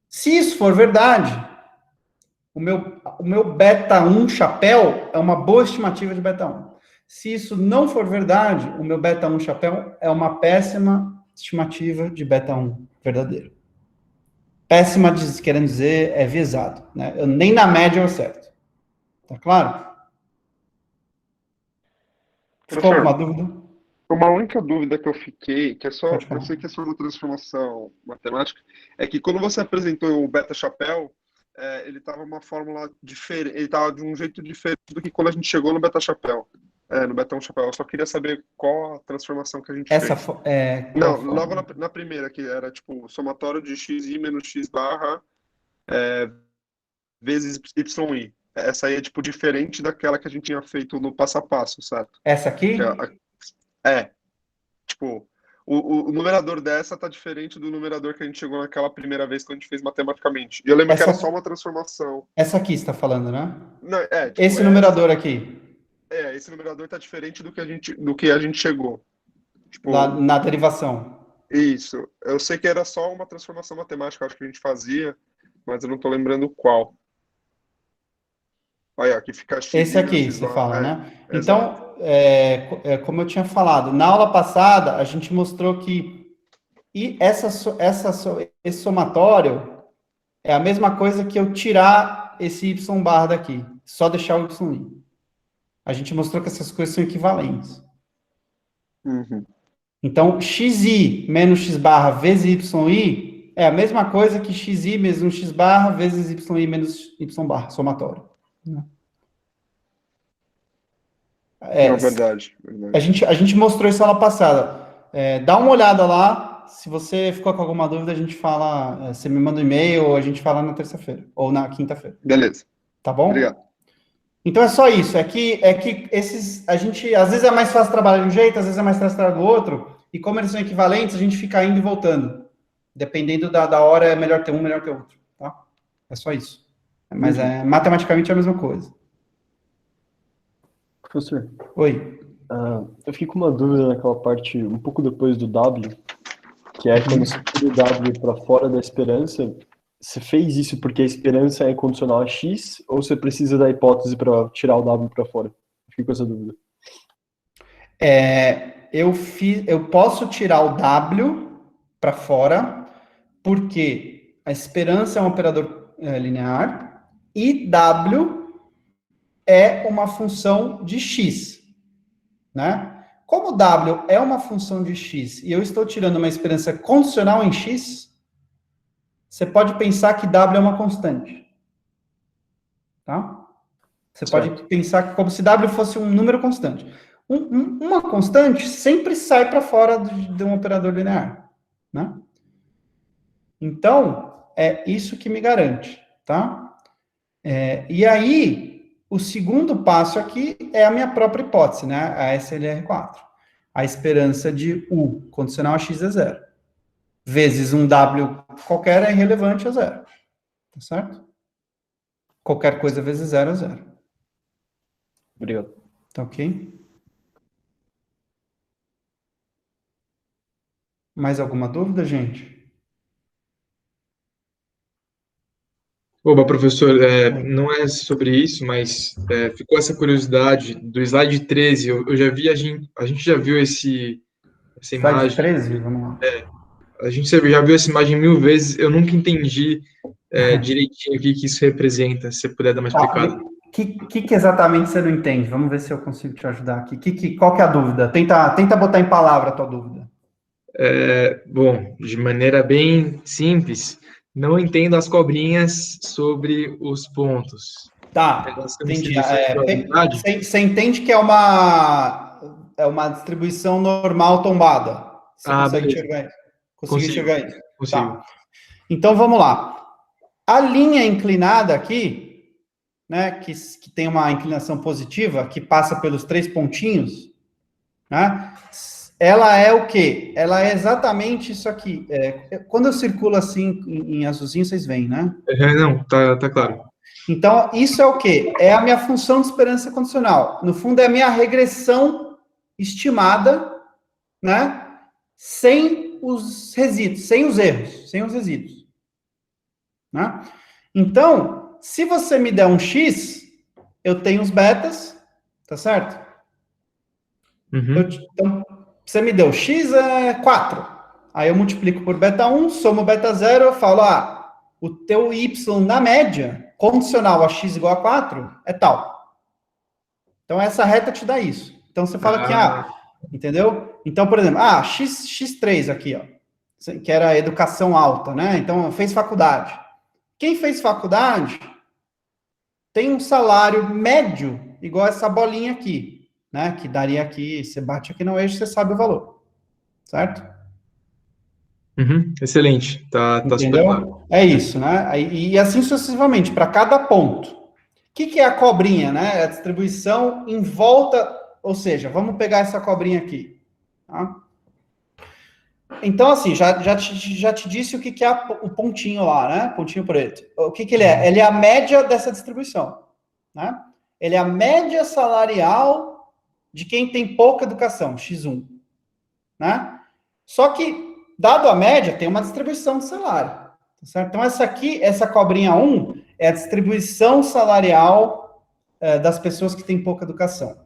Se isso for verdade, o meu beta 1 chapéu é uma boa estimativa de beta 1. Se isso não for verdade, o meu beta 1 chapéu é uma péssima estimativa de beta 1 verdadeiro. Péssima, querendo dizer, é viesado, né? Nem na média eu acerto. Tá claro? Ficou alguma dúvida? Uma única dúvida que eu fiquei, que é só, Pode falar. eu sei que é só uma transformação matemática, é que quando você apresentou o beta chapéu, ele estava uma fórmula diferente, ele estava de um jeito diferente do que quando a gente chegou no beta chapéu. No beta 1 chapéu. Eu só queria saber qual a transformação que a gente fez. Não, logo na primeira, que era tipo somatório de xi menos x barra vezes yi. Essa aí é tipo diferente daquela que a gente tinha feito no passo a passo, certo? Essa aqui? Tipo, o numerador dessa tá diferente do numerador que a gente chegou naquela primeira vez que a gente fez matematicamente. E eu lembro que era só uma transformação. Essa aqui você está falando, né? Não, tipo, esse numerador aqui. Esse numerador tá diferente do que a gente chegou. Tipo, na derivação. Isso. Eu sei que era só uma transformação matemática, acho que a gente fazia, mas eu não tô lembrando qual. Olha, aqui fica x. Esse aqui, você fala, né? Então, como eu tinha falado, na aula passada, a gente mostrou que esse somatório é a mesma coisa que eu tirar esse y barra daqui, só deixar o y. A gente mostrou que essas coisas são equivalentes. Uhum. Então, xi menos x barra vezes yi é a mesma coisa que xi menos x barra vezes yi menos y barra, somatório. Não, verdade. A gente mostrou isso na passada. Dá uma olhada lá. Se você ficou com alguma dúvida, a gente fala. Você me manda um e-mail ou a gente fala na terça-feira ou na quinta-feira. Beleza. Tá bom? Obrigado. Então é só isso. É que esses. A gente. Às vezes é mais fácil trabalhar de um jeito, às vezes é mais fácil trabalhar do outro. E como eles são equivalentes, a gente fica indo e voltando. Dependendo da hora, é melhor ter um, melhor ter outro. Tá? É só isso. Mas matematicamente é a mesma coisa. Professor. Oi. Eu fiquei com uma dúvida naquela parte um pouco depois do W, que é quando você tira o W para fora da esperança, você fez isso porque a esperança é condicional a X, ou você precisa da hipótese para tirar o W para fora? Eu fiquei com essa dúvida. Eu posso tirar o W para fora, porque a esperança é um operador linear, e W é uma função de X, né? Como W é uma função de X e eu estou tirando uma esperança condicional em X, você pode pensar que W é uma constante. Tá? Você pode pensar como se W fosse um número constante. Uma constante sempre sai para fora de um operador linear. Né? Então, é isso que me garante. Tá? E aí, o segundo passo aqui é a minha própria hipótese, né? A SLR4. A esperança de U condicional a X é 0. Vezes um W qualquer é irrelevante a 0. Tá certo? Qualquer coisa vezes 0 é 0. Obrigado. Tá ok? Mais alguma dúvida, gente? Oba, professor, não é sobre isso, mas ficou essa curiosidade do slide 13. Eu já vi, a gente já viu esse essa Slide imagem. 13, vamos lá. A gente já viu essa imagem 1000 vezes, eu nunca entendi direitinho o que isso representa, se você puder dar uma explicada. O que exatamente você não entende? Vamos ver se eu consigo te ajudar aqui. Qual que é a dúvida? Tenta botar em palavra a tua dúvida. Bom, de maneira bem simples, não entendo as cobrinhas sobre os pontos. Tá, Elas têm entendi. distribuição de probabilidade? Você entende que é uma distribuição normal tombada? Você consegue beleza. enxergar isso? Consigo. Enxergar isso? Consigo. Tá. Então, vamos lá. A linha inclinada aqui, né, que tem uma inclinação positiva, que passa pelos 3 pontinhos, né, ela é o quê? Ela é exatamente isso aqui. Quando eu circulo assim em azulzinho, vocês veem, né? Não, tá claro. Então, isso é o quê? É a minha função de esperança condicional. No fundo, é a minha regressão estimada, né? Sem os resíduos, sem os erros, sem os resíduos. Né? Então, se você me der um X, eu tenho os betas, tá certo? Uhum. Então, você me deu X é 4. Aí eu multiplico por beta 1, somo beta 0, eu falo, o teu Y na média, condicional a X igual a 4, é tal. Então, essa reta te dá isso. Então, você fala que, entendeu? Então, por exemplo, X3 aqui, ó, que era educação alta, né? Então, fez faculdade. Quem fez faculdade tem um salário médio igual essa bolinha aqui, né? Que daria aqui, você bate aqui no eixo, você sabe o valor. Certo? Uhum. Excelente. Tá super claro. Entendeu? É isso, né? E assim sucessivamente, para cada ponto. O que é a cobrinha, né? É a distribuição em volta, ou seja, vamos pegar essa cobrinha aqui. Tá? Então, assim, já te disse o que é o pontinho lá, né? Pontinho preto. O que ele é? Ele é a média dessa distribuição. Né? Ele é a média salarial de quem tem pouca educação, X1. Né? Só que, dado a média, tem uma distribuição de salário. Tá certo? Então, essa cobrinha 1 é a distribuição salarial das pessoas que têm pouca educação.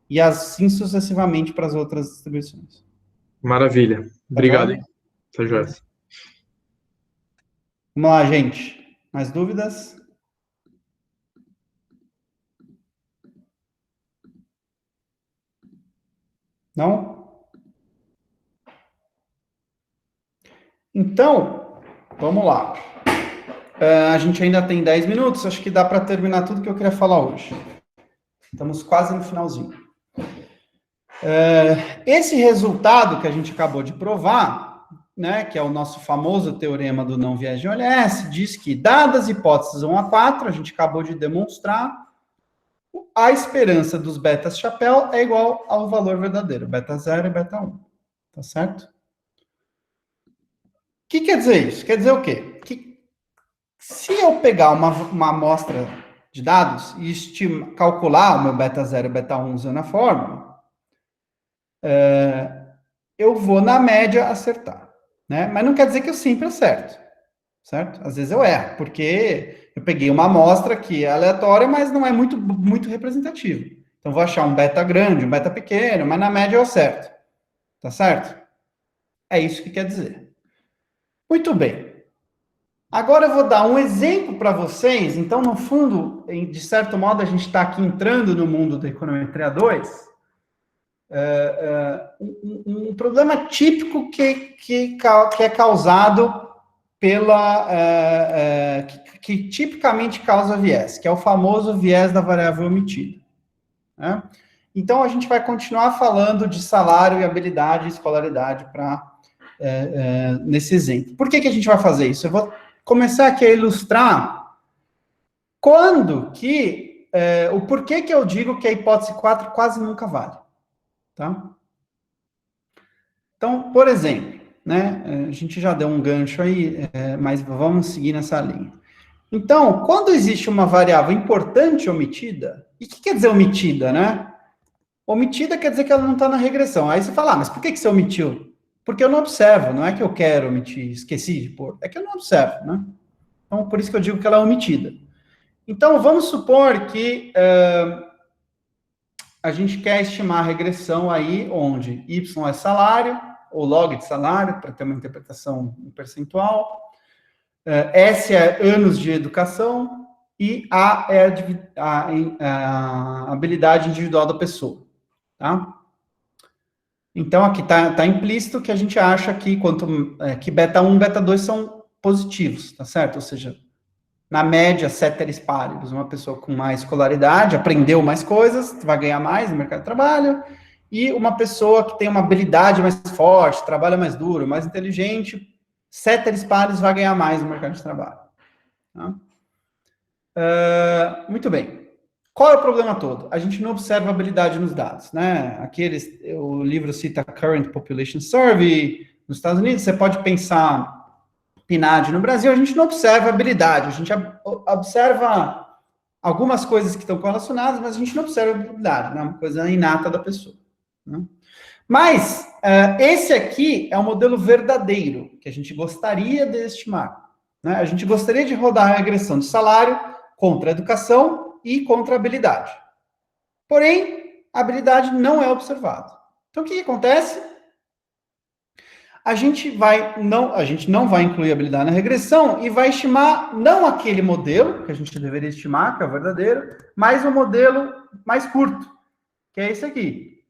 E assim sucessivamente para as outras distribuições. Maravilha. Obrigado, hein? Tá joia. Vamos lá, gente. Mais dúvidas? Não? Então, vamos lá. A gente ainda tem 10 minutos, acho que dá para terminar tudo que eu queria falar hoje. Estamos quase no finalzinho. Esse resultado que a gente acabou de provar, né, que é o nosso famoso teorema do não viés de OLS, diz que, dadas hipóteses 1 a 4, a gente acabou de demonstrar, a esperança dos betas chapéu é igual ao valor verdadeiro, beta 0 e beta 1. Tá certo? O que quer dizer isso? Quer dizer o quê? Que se eu pegar uma amostra de dados e calcular o meu beta 0 e beta 1 usando a fórmula, eu vou, na média, acertar. Né? Mas não quer dizer que eu sempre acerto. Certo? Às vezes eu erro, porque eu peguei uma amostra que é aleatória, mas não é muito representativa. Então, vou achar um beta grande, um beta pequeno, mas na média eu acerto. Tá certo? É isso que quer dizer. Muito bem. Agora eu vou dar um exemplo para vocês. Então, no fundo, de certo modo, a gente está aqui entrando no mundo da econometria 2. Um problema típico que é causado que tipicamente causa viés, que é o famoso viés da variável omitida. Né? Então, a gente vai continuar falando de salário e habilidade e escolaridade nesse exemplo. Por que a gente vai fazer isso? Eu vou começar aqui a ilustrar o porquê que eu digo que a hipótese 4 quase nunca vale. Tá? Então, por exemplo, né, a gente já deu um gancho aí, mas vamos seguir nessa linha. Então, quando existe uma variável importante omitida, e o que quer dizer omitida, né? Omitida quer dizer que ela não está na regressão. Aí você fala, mas por que você omitiu? Porque eu não observo, não é que eu quero omitir, esqueci de pôr, é que eu não observo, né? Então, por isso que eu digo que ela é omitida. Então, vamos supor que a gente quer estimar a regressão aí onde y é salário, ou log de salário, para ter uma interpretação percentual, S é anos de educação, e A é a habilidade individual da pessoa, tá? Então, aqui está implícito que a gente acha que, que beta 1 e beta 2 são positivos, tá certo? Ou seja, na média, ceteris paribus, uma pessoa com mais escolaridade, aprendeu mais coisas, vai ganhar mais no mercado de trabalho, e uma pessoa que tem uma habilidade mais forte, trabalha mais duro, mais inteligente, ceteris paribus vai ganhar mais no mercado de trabalho. Tá? Muito bem. Qual é o problema todo? A gente não observa habilidade nos dados, né? Aqui o livro cita Current Population Survey nos Estados Unidos, você pode pensar PNAD no Brasil, a gente não observa habilidade, a gente observa algumas coisas que estão correlacionadas, mas a gente não observa habilidade, né? Uma coisa inata da pessoa. Né? Mas, esse aqui é o modelo verdadeiro, que a gente gostaria de estimar. Né? A gente gostaria de rodar a regressão de salário contra a educação e contra a habilidade. Porém, a habilidade não é observada. Então, o que acontece? A gente não vai incluir a habilidade na regressão e vai estimar não aquele modelo que a gente deveria estimar, que é o verdadeiro, mas um modelo mais curto, que é esse aqui.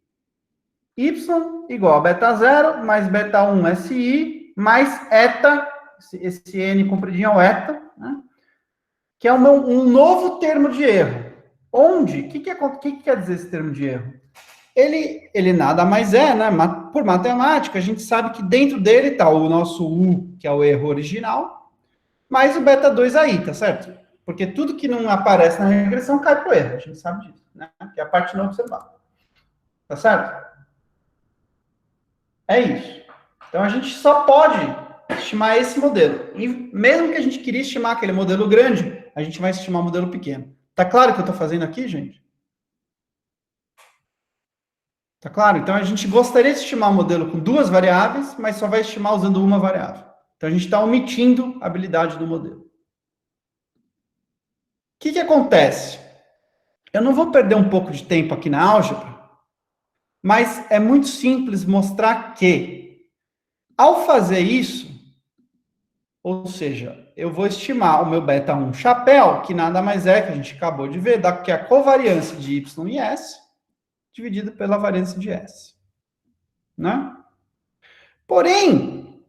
Y igual a beta 0 mais beta 1 SI mais eta, esse N compridinho é o eta, né? Que é um novo termo de erro. Onde? O que quer dizer esse termo de erro? Ele nada mais é, né? Por matemática, a gente sabe que dentro dele está o nosso U, que é o erro original, mais o beta 2 aí, tá certo? Porque tudo que não aparece na regressão cai pro erro, a gente sabe disso, né? Que é a parte não observada. Tá certo? É isso. Então, a gente só pode estimar esse modelo. E mesmo que a gente queria estimar aquele modelo grande, a gente vai estimar o modelo pequeno. Tá claro o que eu estou fazendo aqui, gente? Tá claro? Então, a gente gostaria de estimar um modelo com duas variáveis, mas só vai estimar usando uma variável. Então, a gente está omitindo a habilidade do modelo. O que acontece? Eu não vou perder um pouco de tempo aqui na álgebra, mas é muito simples mostrar que, ao fazer isso, ou seja, eu vou estimar o meu beta 1 chapéu, que nada mais é, que a gente acabou de ver, que é a covariância de Y e S, dividido pela variância de S. Né? Porém,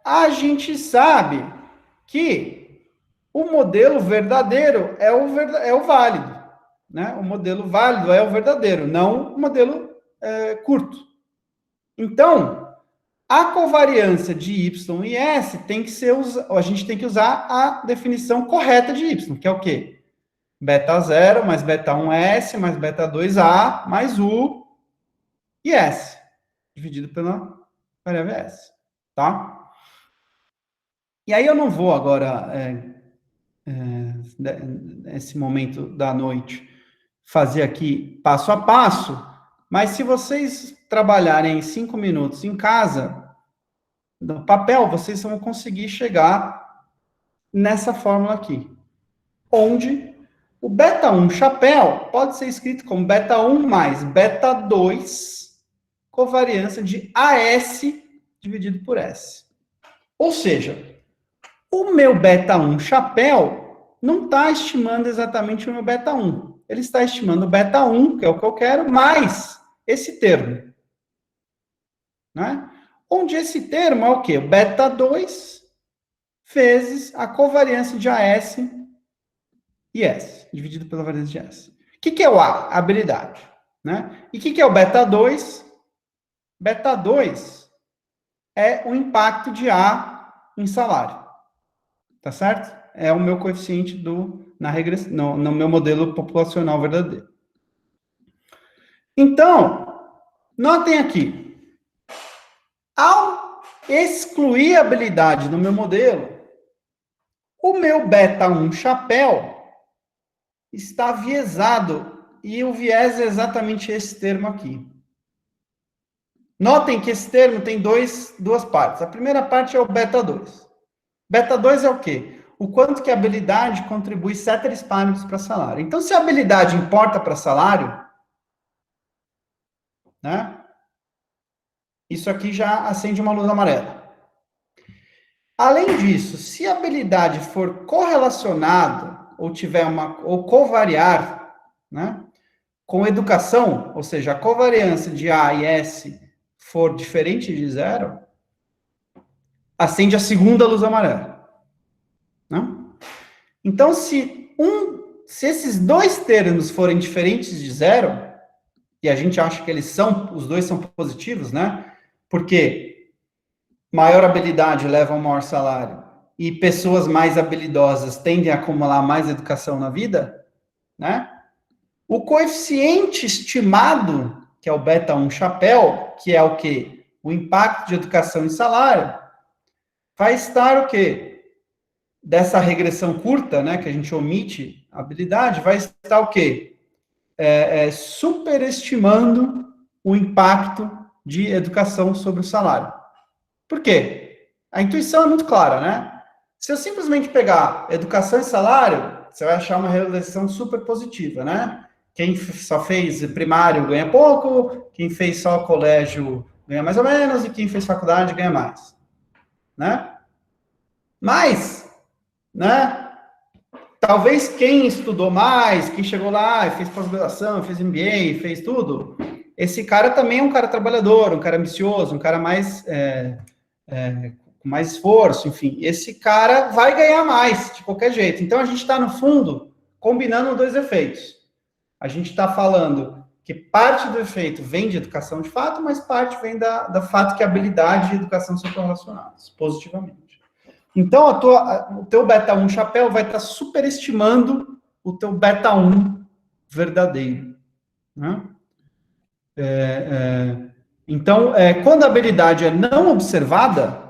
a gente sabe que o modelo verdadeiro é o válido. Né? O modelo válido é o verdadeiro, não o modelo curto. Então, a covariância de Y e S tem que ser a gente tem que usar a definição correta de Y, que é o quê? Beta 0 mais beta 1 S mais beta 2A mais U e S, dividido pela variável S, tá? E aí eu não vou agora, nesse momento da noite, fazer aqui passo a passo, mas se vocês trabalharem 5 minutos em casa, no papel, vocês vão conseguir chegar nessa fórmula aqui, onde o beta 1 chapéu pode ser escrito como beta 1 mais beta 2 covariância de AS dividido por S. Ou seja, o meu beta 1 chapéu não está estimando exatamente o meu beta 1. Ele está estimando o beta 1, que é o que eu quero, mais esse termo. Né? Onde esse termo é o quê? O beta 2 vezes a covariância de AS e S, dividido pela variância de S. O que é o A? A habilidade. Né? E o que é o beta 2? Beta 2 é o impacto de A em salário. Tá certo? É o meu coeficiente na regressão, no meu modelo populacional verdadeiro. Então, notem aqui. Ao excluir a habilidade do meu modelo, o meu beta 1 chapéu está viesado, e o viés é exatamente esse termo aqui. Notem que esse termo tem duas partes. A primeira parte é o beta 2. Beta 2 é o quê? o quanto que a habilidade contribui ceteris paribus para salário. Então, se a habilidade importa para salário, né, isso aqui já acende uma luz amarela. Além disso, se a habilidade for correlacionada ou tiver ou covariar, né, com educação, ou seja, a covariância de A e S for diferente de 0, acende a segunda luz amarela. Né? Então, se esses dois termos forem diferentes de 0, e a gente acha que os dois são positivos, né? Porque maior habilidade leva a um maior salário, e pessoas mais habilidosas tendem a acumular mais educação na vida, né? O coeficiente estimado, que é o beta 1 chapéu, que é o quê? O impacto de educação em salário, vai estar o quê? Dessa regressão curta, né, que a gente omite a habilidade, vai estar o quê? Superestimando o impacto de educação sobre o salário. Por quê? A intuição é muito clara, né? Se eu simplesmente pegar educação e salário, você vai achar uma relação super positiva, né? Quem só fez primário ganha pouco, quem fez só colégio ganha mais ou menos, e quem fez faculdade ganha mais, né? Mas, né, talvez quem estudou mais, quem chegou lá, fez pós-graduação, fez MBA, fez tudo, esse cara também é um cara trabalhador, um cara ambicioso, um cara mais com mais esforço, enfim, esse cara vai ganhar mais, de qualquer jeito. Então, a gente está, no fundo, combinando dois efeitos. A gente está falando que parte do efeito vem de educação de fato, mas parte vem da fato que a habilidade e a educação são correlacionadas, positivamente. Então, o teu beta 1 chapéu vai estar superestimando o teu beta 1 verdadeiro. Né? Então, quando a habilidade é não observada,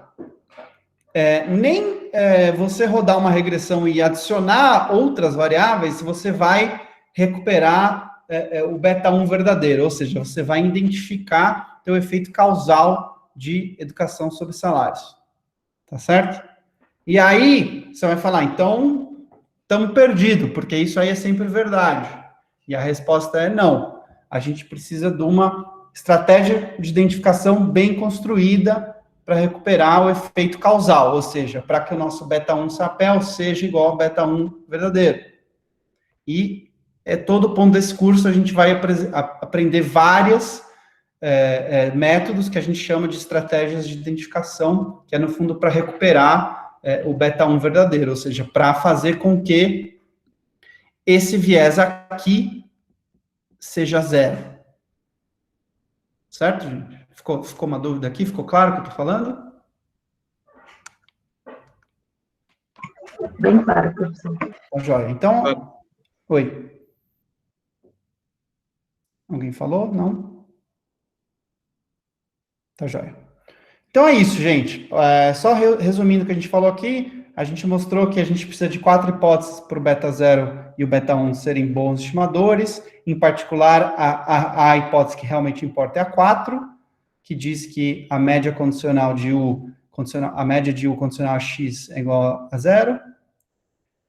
nem você rodar uma regressão e adicionar outras variáveis, você vai recuperar o beta 1 verdadeiro, ou seja, você vai identificar o efeito causal de educação sobre salários. Tá certo? E aí, você vai falar, então, estamos perdidos, porque isso aí é sempre verdade. E a resposta é não. A gente precisa de uma estratégia de identificação bem construída para recuperar o efeito causal, ou seja, para que o nosso beta 1 chapéu seja igual ao beta 1 verdadeiro. E todo o ponto desse curso a gente vai aprender vários métodos que a gente chama de estratégias de identificação, que é, no fundo, para recuperar o beta 1 verdadeiro, ou seja, para fazer com que esse viés aqui seja 0. Certo, gente? Ficou uma dúvida aqui? Ficou claro o que eu estou falando? Bem claro, professor. Tá joia. Então, oi. Alguém falou? Não? Tá joia. Então é isso, gente. Só resumindo o que a gente falou aqui, a gente mostrou que a gente precisa de 4 hipóteses para o beta 0 e o beta 1 serem bons estimadores. Em particular, a hipótese que realmente importa é a 4, que diz que a média condicional de U, a média de U condicional a X é igual a 0.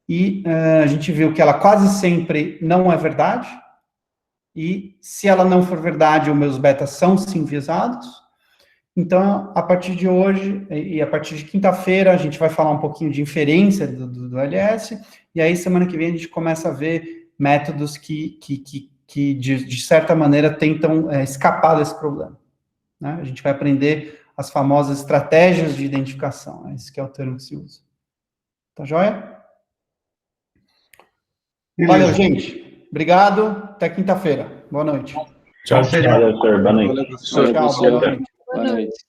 E a gente viu que ela quase sempre não é verdade. E se ela não for verdade, os meus betas são sim enviesados. Então, a partir de hoje, e a partir de quinta-feira, a gente vai falar um pouquinho de inferência do LS, e aí, semana que vem, a gente começa a ver métodos que de certa maneira, tentam escapar desse problema. Né? A gente vai aprender as famosas estratégias de identificação, esse que é o termo que se usa. Tá joia? Valeu, gente. Obrigado. Até quinta-feira. Boa noite. Tchau, Valeu, senhor. Boa noite. Valeu, professor. Tchau, boa noite. Boa noite.